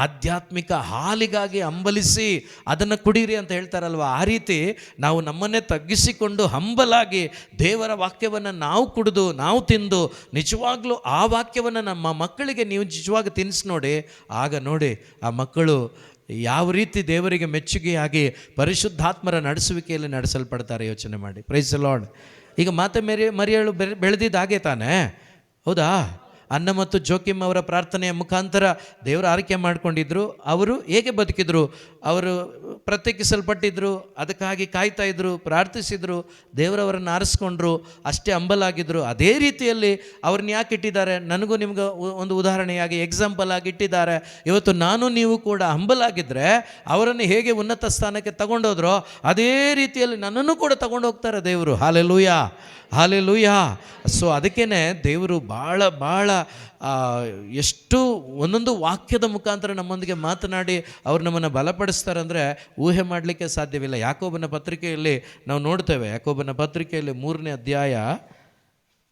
ಆಧ್ಯಾತ್ಮಿಕ ಹಾಲಿಗಾಗಿ ಹಂಬಲಿಸಿ ಅದನ್ನು ಕುಡೀರಿ ಅಂತ ಹೇಳ್ತಾರಲ್ವ, ಆ ರೀತಿ ನಾವು ನಮ್ಮನ್ನೇ ತಗ್ಗಿಸಿಕೊಂಡು ಹಂಬಲಾಗಿ ದೇವರ ವಾಕ್ಯವನ್ನು ನಾವು ಕುಡಿದು, ನಾವು ತಿಂದು, ನಿಜವಾಗ್ಲೂ ಆ ವಾಕ್ಯವನ್ನು ನಮ್ಮ ಮಕ್ಕಳಿಗೆ ನೀವು ನಿಜವಾಗಿ ತಿನ್ನಿಸಿ ನೋಡಿ. ಆಗ ನೋಡಿ ಆ ಮಕ್ಕಳು ಯಾವ ರೀತಿ ದೇವರಿಗೆ ಮೆಚ್ಚುಗೆಯಾಗಿ ಪರಿಶುದ್ಧಾತ್ಮರ ನಡೆಸುವಿಕೆಯಲ್ಲಿ ನಡೆಸಲ್ಪಡ್ತಾರೆ. ಯೋಚನೆ ಮಾಡಿ. Price the lord. ಈಗ ಮಾತೆ ಮರಿಯಳು ಬೆಳೆದಿದ್ದು ಹಾಗೆ ತಾನೇ, ಹೌದಾ? ಅನ್ನ ಮತ್ತು ಜೋಕಿಮ್ ಅವರ ಪ್ರಾರ್ಥನೆಯ ಮುಖಾಂತರ ದೇವರ ಆರೈಕೆ ಮಾಡಿಕೊಂಡಿದ್ರು. ಅವರು ಹೇಗೆ ಬದುಕಿದ್ರು? ಅವರು ಪ್ರತ್ಯೇಕಿಸಲ್ಪಟ್ಟಿದ್ರು, ಅದಕ್ಕಾಗಿ ಕಾಯ್ತಾ ಇದ್ರು, ಪ್ರಾರ್ಥಿಸಿದರು, ದೇವರವರನ್ನು ಆರಿಸ್ಕೊಂಡ್ರು, ಅಷ್ಟೇ ಹಂಬಲಾಗಿದ್ದರು. ಅದೇ ರೀತಿಯಲ್ಲಿ ಅವ್ರನ್ನ ಯಾಕೆ ಇಟ್ಟಿದ್ದಾರೆ? ನನಗೂ ನಿಮ್ಗೆ ಒಂದು ಉದಾಹರಣೆಯಾಗಿ, ಎಕ್ಸಾಂಪಲ್ ಆಗಿ ಇಟ್ಟಿದ್ದಾರೆ. ಇವತ್ತು ನಾನು ನೀವು ಕೂಡ ಹಂಬಲಾಗಿದ್ದರೆ ಅವರನ್ನು ಹೇಗೆ ಉನ್ನತ ಸ್ಥಾನಕ್ಕೆ ತಗೊಂಡೋದ್ರೋ ಅದೇ ರೀತಿಯಲ್ಲಿ ನನ್ನನ್ನು ಕೂಡ ತಗೊಂಡು ಹೋಗ್ತಾರೆ ದೇವರು. Hallelujah, hallelujah. ಸೊ ಅದಕ್ಕೇ ದೇವರು ಭಾಳ ಎಷ್ಟು ಒಂದೊಂದು ವಾಕ್ಯದ ಮುಖಾಂತರ ನಮ್ಮೊಂದಿಗೆ ಮಾತನಾಡಿ ಅವ್ರು ನಮ್ಮನ್ನು ಬಲಪಡಿಸ್ತಾರೆ ಅಂದರೆ ಊಹೆ ಮಾಡಲಿಕ್ಕೆ ಸಾಧ್ಯವಿಲ್ಲ. ಯಾಕೋಬನ ಪತ್ರಿಕೆಯಲ್ಲಿ ನಾವು ನೋಡ್ತೇವೆ. ಯಾಕೋಬನ ಪತ್ರಿಕೆಯಲ್ಲಿ 3ನೇ ಅಧ್ಯಾಯ,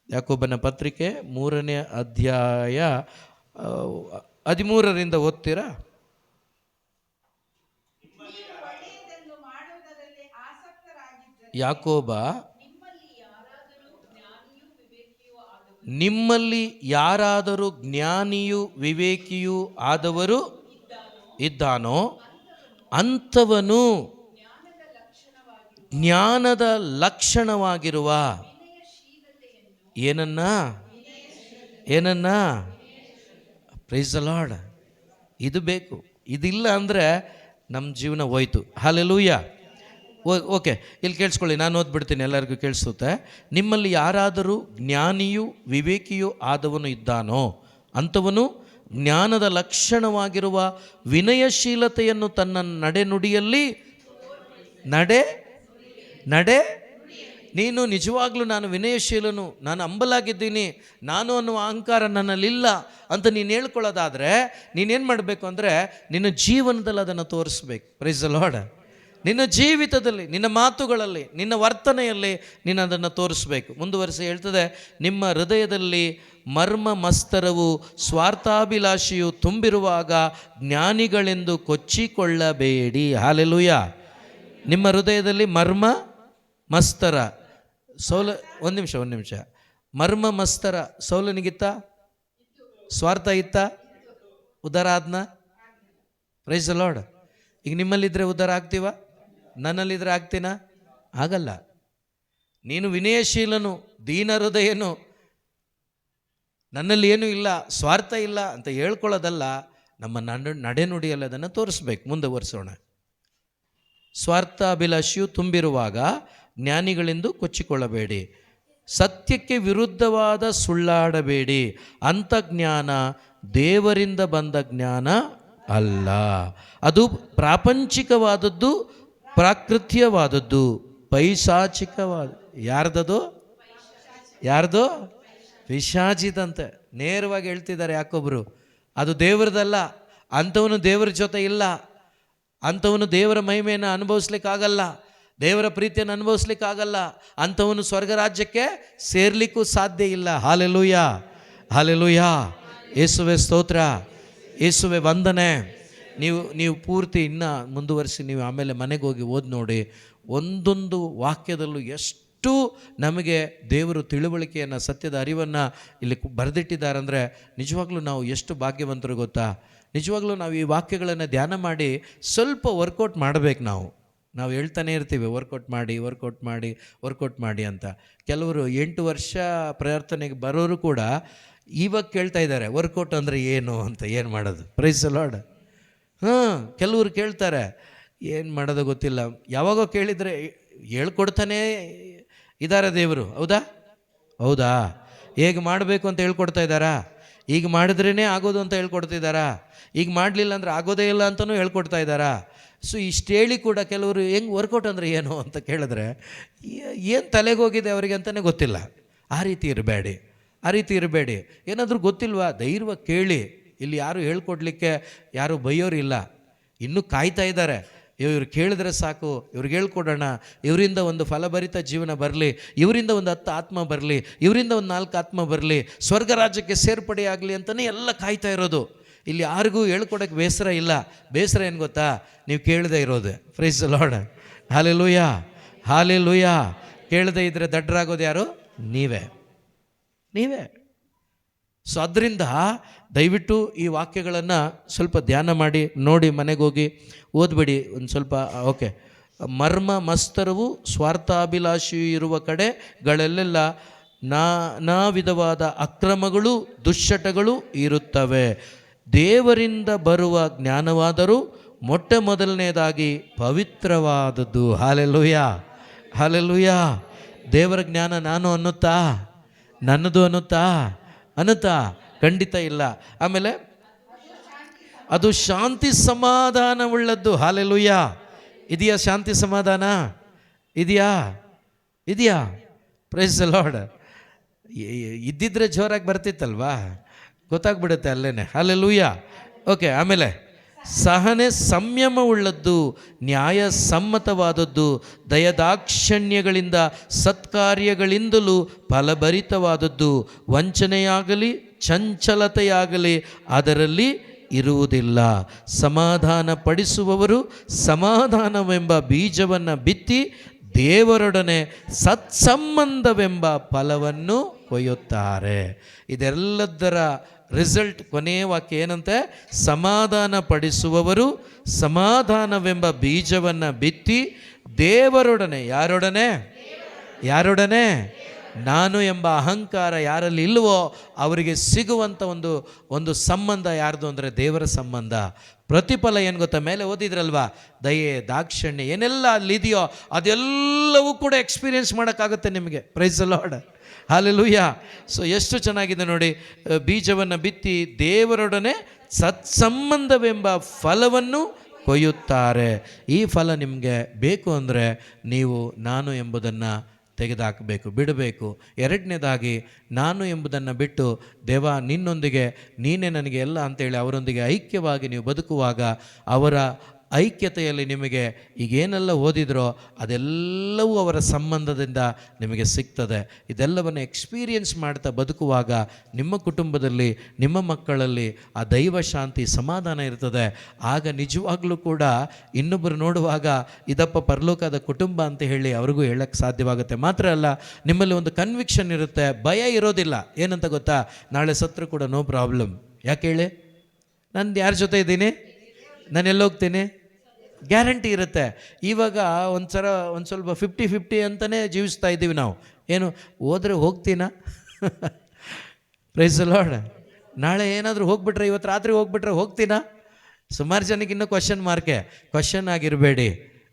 ಯಾಕೋಬನ ಪತ್ರಿಕೆ 3ನೇ ಅಧ್ಯಾಯ 13ರಿಂದ ಓದ್ತೀರಾ? ಯಾಕೋಬ, ನಿಮ್ಮಲ್ಲಿ ಯಾರಾದರೂ ಜ್ಞಾನಿಯೂ ವಿವೇಕಿಯೂ ಆದವರು ಇದ್ದಾನೋ ಅಂಥವನು ಜ್ಞಾನದ ಲಕ್ಷಣವಾಗಿರುವ ಏನನ್ನ ಪ್ರೈಸ್ ದ ಲಾರ್ಡ್. ಇದು ಬೇಕು. ಇದಿಲ್ಲ ಅಂದರೆ ನಮ್ಮ ಜೀವನ ಹೋಯ್ತು. ಹಲ್ಲೆಲೂಯಾ. ಓಕೆ, ಇಲ್ಲಿ ಕೇಳಿಸ್ಕೊಳ್ಳಿ, ನಾನು ಓದ್ಬಿಡ್ತೀನಿ, ಎಲ್ಲರಿಗೂ ಕೇಳಿಸುತ್ತೆ. ನಿಮ್ಮಲ್ಲಿ ಯಾರಾದರೂ ಜ್ಞಾನಿಯೂ ವಿವೇಕಿಯೂ ಆದವನು ಇದ್ದಾನೋ ಅಂಥವನು ಜ್ಞಾನದ ಲಕ್ಷಣವಾಗಿರುವ ವಿನಯಶೀಲತೆಯನ್ನು ತನ್ನ ನಡೆನುಡಿಯಲ್ಲಿ ನೀನು ನಿಜವಾಗ್ಲೂ ನಾನು ವಿನಯಶೀಲನು, ನಾನು ಹಂಬಲಾಗಿದ್ದೀನಿ, ನಾನು ಅನ್ನುವ ಅಹಂಕಾರ ನನ್ನಲ್ಲಿಲ್ಲ ಅಂತ ನೀನು ಹೇಳ್ಕೊಳ್ಳೋದಾದರೆ ನೀನೇನು ಮಾಡಬೇಕು ಅಂದರೆ ನಿನ್ನ ಜೀವನದಲ್ಲಿ ಅದನ್ನು ತೋರಿಸ್ಬೇಕು. Price the lord. ನಿನ್ನ ಜೀವಿತದಲ್ಲಿ, ನಿನ್ನ ಮಾತುಗಳಲ್ಲಿ, ನಿನ್ನ ವರ್ತನೆಯಲ್ಲಿ ನೀನು ಅದನ್ನು ತೋರಿಸ್ಬೇಕು. ಮುಂದುವರಿಸಿ ಹೇಳ್ತದೆ, ನಿಮ್ಮ ಹೃದಯದಲ್ಲಿ ಮರ್ಮ ಮಸ್ತರವು ಸ್ವಾರ್ಥಾಭಿಲಾಷೆಯು ತುಂಬಿರುವಾಗ ಜ್ಞಾನಿಗಳೆಂದು ಕೊಚ್ಚಿಕೊಳ್ಳಬೇಡಿ. ಹಲ್ಲೆಲೂಯಾ. ನಿಮ್ಮ ಹೃದಯದಲ್ಲಿ ಮರ್ಮ ಮಸ್ತರ, ಸೌಲ ಒಂದು ನಿಮಿಷ ಮರ್ಮ ಮಸ್ತರ ಸೌಲನಿಗಿತ್ತ ಸ್ವಾರ್ಥ ಇತ್ತ, ಉದ್ಧಾರ ಆದ್ನ? Price the lord. ಈಗ ನಿಮ್ಮಲ್ಲಿದ್ದರೆ ಉದ್ಧಾರ ಆಗ್ತೀವ? ನನ್ನಲ್ಲಿದ್ದರೆ ಆಗ್ತೀನ? ಆಗಲ್ಲ. ನೀನು ವಿನಯಶೀಲನು, ದೀನ ಹೃದಯನು, ನನ್ನಲ್ಲಿ ಏನೂ ಇಲ್ಲ, ಸ್ವಾರ್ಥ ಇಲ್ಲ ಅಂತ ಹೇಳ್ಕೊಳ್ಳೋದಲ್ಲ, ನಮ್ಮ ನಡೆನುಡಿಯಲ್ಲಿ ಅದನ್ನು ತೋರಿಸ್ಬೇಕು. ಮುಂದುವರಿಸೋಣ. ಸ್ವಾರ್ಥಾಭಿಲಾಷಿಯು ತುಂಬಿರುವಾಗ ಜ್ಞಾನಿಗಳೆಂದು ಕೊಚ್ಚಿಕೊಳ್ಳಬೇಡಿ, ಸತ್ಯಕ್ಕೆ ವಿರುದ್ಧವಾದ ಸುಳ್ಳಾಡಬೇಡಿ. ಅಂಥ ಜ್ಞಾನ ದೇವರಿಂದ ಬಂದ ಜ್ಞಾನ ಅಲ್ಲ, ಅದು ಪ್ರಾಪಂಚಿಕವಾದದ್ದು, ಪ್ರಾಕೃತ್ಯವಾದದ್ದು, ಪೈಶಾಚಿಕವಾದ. ಯಾರ್ದು? ಪಿಶಾಚಿದಂತೆ. ನೇರವಾಗಿ ಹೇಳ್ತಿದ್ದಾರೆ ಯಾಕೊಬ್ರು. ಅದು ದೇವರದಲ್ಲ, ಅಂಥವನು ದೇವರ ಜೊತೆ ಇಲ್ಲ, ಅಂಥವನು ದೇವರ ಮಹಿಮೆಯನ್ನು ಅನುಭವಿಸ್ಲಿಕ್ಕಾಗಲ್ಲ, ದೇವರ ಪ್ರೀತಿಯನ್ನು ಅನುಭವಿಸ್ಲಿಕ್ಕಾಗಲ್ಲ, ಅಂಥವನು ಸ್ವರ್ಗ ರಾಜ್ಯಕ್ಕೆ ಸೇರ್ಲಿಕ್ಕೂ ಸಾಧ್ಯ ಇಲ್ಲ. Hallelujah, hallelujah. ಯೇಸುವೆ ಸ್ತೋತ್ರ, ಯೇಸುವೆ ವಂದನೆ. ನೀವು ಪೂರ್ತಿ ಇನ್ನೂ ಮುಂದುವರಿಸಿ, ನೀವು ಆಮೇಲೆ ಮನೆಗೆ ಹೋಗಿ ಓದಿ ನೋಡಿ. ಒಂದೊಂದು ವಾಕ್ಯದಲ್ಲೂ ಎಷ್ಟು ನಮಗೆ ದೇವರು ತಿಳುವಳಿಕೆಯನ್ನು, ಸತ್ಯದ ಅರಿವನ್ನು ಇಲ್ಲಿ ಬರೆದಿಟ್ಟಿದ್ದಾರೆ ಅಂದರೆ ನಿಜವಾಗ್ಲೂ ನಾವು ಎಷ್ಟು ಭಾಗ್ಯವಂತರು ಗೊತ್ತಾ. ನಿಜವಾಗ್ಲೂ ನಾವು ಈ ವಾಕ್ಯಗಳನ್ನು ಧ್ಯಾನ ಮಾಡಿ ಸ್ವಲ್ಪ ವರ್ಕೌಟ್ ಮಾಡಬೇಕು. ನಾವು ಹೇಳ್ತಾನೆ ಇರ್ತೀವಿ ವರ್ಕೌಟ್ ಮಾಡಿ ಅಂತ. ಕೆಲವರು 8 ವರ್ಷ ಪ್ರಾರ್ಥನೆಗೆ ಬರೋರು ಕೂಡ ಇವಾಗ ಕೇಳ್ತಾ ಇದ್ದಾರೆ ವರ್ಕೌಟ್ ಅಂದರೆ ಏನು ಅಂತ. ಏನು ಮಾಡೋದು? Price the lord. ಕೆಲವರು ಕೇಳ್ತಾರೆ, ಏನು ಮಾಡೋದು ಗೊತ್ತಿಲ್ಲ. ಯಾವಾಗೋ ಕೇಳಿದರೆ ಹೇಳ್ಕೊಡ್ತಾನೇ ಇದ್ದಾರೆ ದೇವರು. ಹೌದಾ? ಹೇಗೆ ಮಾಡಬೇಕು ಅಂತ ಹೇಳ್ಕೊಡ್ತಾ ಇದ್ದಾರಾ? ಈಗ ಮಾಡಿದ್ರೇ ಆಗೋದು ಅಂತ ಹೇಳ್ಕೊಡ್ತಿದ್ದಾರಾ? ಈಗ ಮಾಡಲಿಲ್ಲ ಅಂದರೆ ಆಗೋದೇ ಇಲ್ಲ ಅಂತಲೂ ಹೇಳ್ಕೊಡ್ತಾ ಇದ್ದಾರಾ? ಸೊ ಇಷ್ಟು ಹೇಳಿ ಕೂಡ ಕೆಲವರು ಹೆಂಗೆ ವರ್ಕೌಟ್ ಅಂದರೆ ಏನು ಅಂತ ಕೇಳಿದ್ರೆ ಏನು ತಲೆಗೋಗಿದೆ ಅವರಿಗೆ ಅಂತಲೇ ಗೊತ್ತಿಲ್ಲ. ಆ ರೀತಿ ಇರಬೇಡಿ. ಏನಾದರೂ ಗೊತ್ತಿಲ್ವಾ? ಧೈರ್ಯವಾಗಿ ಕೇಳಿ. ಇಲ್ಲಿ ಯಾರು ಹೇಳ್ಕೊಡ್ಲಿಕ್ಕೆ ಯಾರು ಬೈಯೋರಿಲ್ಲ. ಇನ್ನೂ ಕಾಯ್ತಾ ಇದ್ದಾರೆ. ಇವ್ರು ಕೇಳಿದ್ರೆ ಸಾಕು, ಇವ್ರಿಗೆ ಹೇಳ್ಕೊಡೋಣ, ಇವರಿಂದ ಒಂದು ಫಲಭರಿತ ಜೀವನ ಬರಲಿ, ಇವರಿಂದ ಒಂದು 10 ಆತ್ಮ ಬರಲಿ, ಇವರಿಂದ ಒಂದು 4 ಆತ್ಮ ಬರಲಿ, ಸ್ವರ್ಗ ರಾಜ್ಯಕ್ಕೆ ಸೇರ್ಪಡೆಯಾಗಲಿ ಅಂತಲೇ ಎಲ್ಲ ಕಾಯ್ತಾ ಇರೋದು. ಇಲ್ಲಿ ಯಾರಿಗೂ ಹೇಳ್ಕೊಡೋಕ್ಕೆ ಬೇಸರ ಇಲ್ಲ. ಬೇಸರ ಏನು ಗೊತ್ತಾ? ನೀವು ಕೇಳದೇ ಇರೋದು. Praise the Lord. Hallelujah, hallelujah. ಕೇಳದೇ ಇದ್ದರೆ ದಡ್ಡರಾಗೋದು ಯಾರು? ನೀವೇ. ಸೊ ಅದರಿಂದ ದಯವಿಟ್ಟು ಈ ವಾಕ್ಯಗಳನ್ನು ಸ್ವಲ್ಪ ಧ್ಯಾನ ಮಾಡಿ ನೋಡಿ, ಮನೆಗೆ ಹೋಗಿ ಓದ್ಬಿಡಿ ಒಂದು ಸ್ವಲ್ಪ. ಓಕೆ. ಮರ್ಮ ಮಸ್ತರವು ಸ್ವಾರ್ಥಾಭಿಲಾಷಿಯು ಇರುವ ಕಡೆಗಳಲ್ಲೆಲ್ಲ ನಾನಾ ವಿಧವಾದ ಅಕ್ರಮಗಳು, ದುಶ್ಚಟಗಳು ಇರುತ್ತವೆ. ದೇವರಿಂದ ಬರುವ ಜ್ಞಾನವಾದರೂ ಮೊದಲನೇದಾಗಿ ಪವಿತ್ರವಾದದ್ದು. Hallelujah, hallelujah. ದೇವರ ಜ್ಞಾನ ನಾನು ಅನ್ನುತ್ತಾ? ನನ್ನದು ಅನ್ನುತ್ತಾ? ಖಂಡಿತ ಇಲ್ಲ. ಆಮೇಲೆ ಅದು ಶಾಂತಿ ಸಮಾಧಾನವುಳ್ಳದ್ದು. ಹಾಲೆಲೂಯಾ. ಇದೆಯಾ ಶಾಂತಿ ಸಮಾಧಾನ? ಇದೆಯಾ? Price the lord. ಇದ್ದಿದ್ರೆ ಜೋರಾಗಿ ಬರ್ತಿತ್ತಲ್ವಾ? ಗೊತ್ತಾಗ್ಬಿಡುತ್ತೆ ಅಲ್ಲೇನೆ. ಹಾಲೆಲೂಯಾ. ಓಕೆ. ಆಮೇಲೆ ಸಹನೆ ಸಂಯಮವುಳ್ಳದ್ದು, ನ್ಯಾಯ ಸಮ್ಮತವಾದದ್ದು, ದಯದಾಕ್ಷಣ್ಯಗಳಿಂದ ಸತ್ಕಾರ್ಯಗಳಿಂದಲೂ ಫಲಭರಿತವಾದದ್ದು, ವಂಚನೆಯಾಗಲಿ ಚಂಚಲತೆಯಾಗಲಿ ಅದರಲ್ಲಿ ಇರುವುದಿಲ್ಲ. ಸಮಾಧಾನ ಪಡಿಸುವವರು ಸಮಾಧಾನವೆಂಬ ಬೀಜವನ್ನು ಬಿತ್ತಿ ದೇವರೊಡನೆ ಸತ್ಸಂಬಂಧವೆಂಬ ಫಲವನ್ನು ಕೊಯ್ಯುತ್ತಾರೆ. ಇದೆಲ್ಲದರ ರಿಸಲ್ಟ್ ಕೊನೆಯ ವಾಕ್ಯ ಏನಂತೆ? ಸಮಾಧಾನ ಪಡಿಸುವವರು ಸಮಾಧಾನವೆಂಬ ಬೀಜವನ್ನು ಬಿತ್ತಿ ದೇವರೊಡನೆ, ಯಾರೊಡನೆ? ನಾನು ಎಂಬ ಅಹಂಕಾರ ಯಾರಲ್ಲಿ ಇಲ್ಲವೋ ಅವರಿಗೆ ಸಿಗುವಂಥ ಒಂದು ಸಂಬಂಧ ಯಾರ್ದು ಅಂದರೆ ದೇವರ ಸಂಬಂಧ. ಪ್ರತಿಫಲ ಏನು ಗೊತ್ತಾ? ಮೇಲೆ ಓದಿದ್ರಲ್ವಾ, ದಯೆ, ದಾಕ್ಷಣ್ಯ ಏನೆಲ್ಲ ಅಲ್ಲಿದೆಯೋ ಅದೆಲ್ಲವೂ ಕೂಡ ಎಕ್ಸ್ಪೀರಿಯೆನ್ಸ್ ಮಾಡೋಕ್ಕಾಗುತ್ತೆ ನಿಮಗೆ. Price the Lord. Hallelujah. So ಎಷ್ಟು ಚೆನ್ನಾಗಿದೆ ನೋಡಿ. ಬೀಜವನ್ನು ಬಿತ್ತಿ ದೇವರೊಡನೆ ಸತ್ಸಂಬಂಧವೆಂಬ ಫಲವನ್ನು ಕೊಯ್ಯುತ್ತಾರೆ. ಈ ಫಲ ನಿಮಗೆ ಬೇಕು ಅಂದರೆ ನೀವು ನಾನು ಎಂಬುದನ್ನು ತೆಗೆದುಹಾಕಬೇಕು, ಬಿಡಬೇಕು. ಎರಡನೇದಾಗಿ ನಾನು ಎಂಬುದನ್ನು ಬಿಟ್ಟು ದೇವ ನಿನ್ನೊಂದಿಗೆ, ನೀನೇ ನನಗೆ ಎಲ್ಲ ಅಂತೇಳಿ ಅವರೊಂದಿಗೆ ಐಕ್ಯವಾಗಿ ನೀವು ಬದುಕುವಾಗ ಅವರ ಐಕ್ಯತೆಯಲ್ಲಿ ನಿಮಗೆ ಈಗೇನೆಲ್ಲ ಓದಿದ್ರೋ ಅದೆಲ್ಲವೂ ಅವರ ಸಂಬಂಧದಿಂದ ನಿಮಗೆ ಸಿಗ್ತದೆ. ಇದೆಲ್ಲವನ್ನು ಎಕ್ಸ್ಪೀರಿಯನ್ಸ್ ಮಾಡ್ತಾ ಬದುಕುವಾಗ ನಿಮ್ಮ ಕುಟುಂಬದಲ್ಲಿ, ನಿಮ್ಮ ಮಕ್ಕಳಲ್ಲಿ ಆ ದೈವ ಶಾಂತಿ, ಸಮಾಧಾನ ಇರ್ತದೆ. ಆಗ ನಿಜವಾಗ್ಲೂ ಕೂಡ ಇನ್ನೊಬ್ಬರು ನೋಡುವಾಗ ಇದಪ್ಪ ಪರಲೋಕದ ಕುಟುಂಬ ಅಂತ ಹೇಳಿ ಅವ್ರಿಗೂ ಹೇಳಕ್ಕೆ ಸಾಧ್ಯವಾಗುತ್ತೆ. ಮಾತ್ರ ಅಲ್ಲ, ನಿಮ್ಮಲ್ಲಿ ಒಂದು ಕನ್ವಿಕ್ಷನ್ ಇರುತ್ತೆ, ಭಯ ಇರೋದಿಲ್ಲ. ಏನಂತ ಗೊತ್ತಾ? ನಾಳೆ ಸತ್ರು ಕೂಡ ನೋ ಪ್ರಾಬ್ಲಮ್. ಯಾಕೆ ಹೇಳಿ? ನಾನು ಯಾರ ಜೊತೆ ಇದ್ದೀನಿ, ನಾನು ಎಲ್ಲೋಗ್ತೀನಿ, ಗ್ಯಾರಂಟಿ ಇರುತ್ತೆ. ಇವಾಗ ಒಂದು ಸ್ವಲ್ಪ 50-50 ಅಂತಲೇ ಜೀವಿಸ್ತಾ ಇದ್ದೀವಿ ನಾವು. ಏನು ಹೋದರೆ ಹೋಗ್ತೀನಾ? Price the lord. ನಾಳೆ ಏನಾದರೂ ಹೋಗ್ಬಿಟ್ರೆ, ಇವತ್ತು ರಾತ್ರಿ ಹೋಗ್ಬಿಟ್ರೆ ಹೋಗ್ತೀನಾ? ಸುಮಾರು ಜನಕ್ಕೆ ಇನ್ನೂ ಕ್ವಶನ್ ಆಗಿರಬೇಡಿ,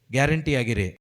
ಗ್ಯಾರಂಟಿ ಆಗಿರಿ.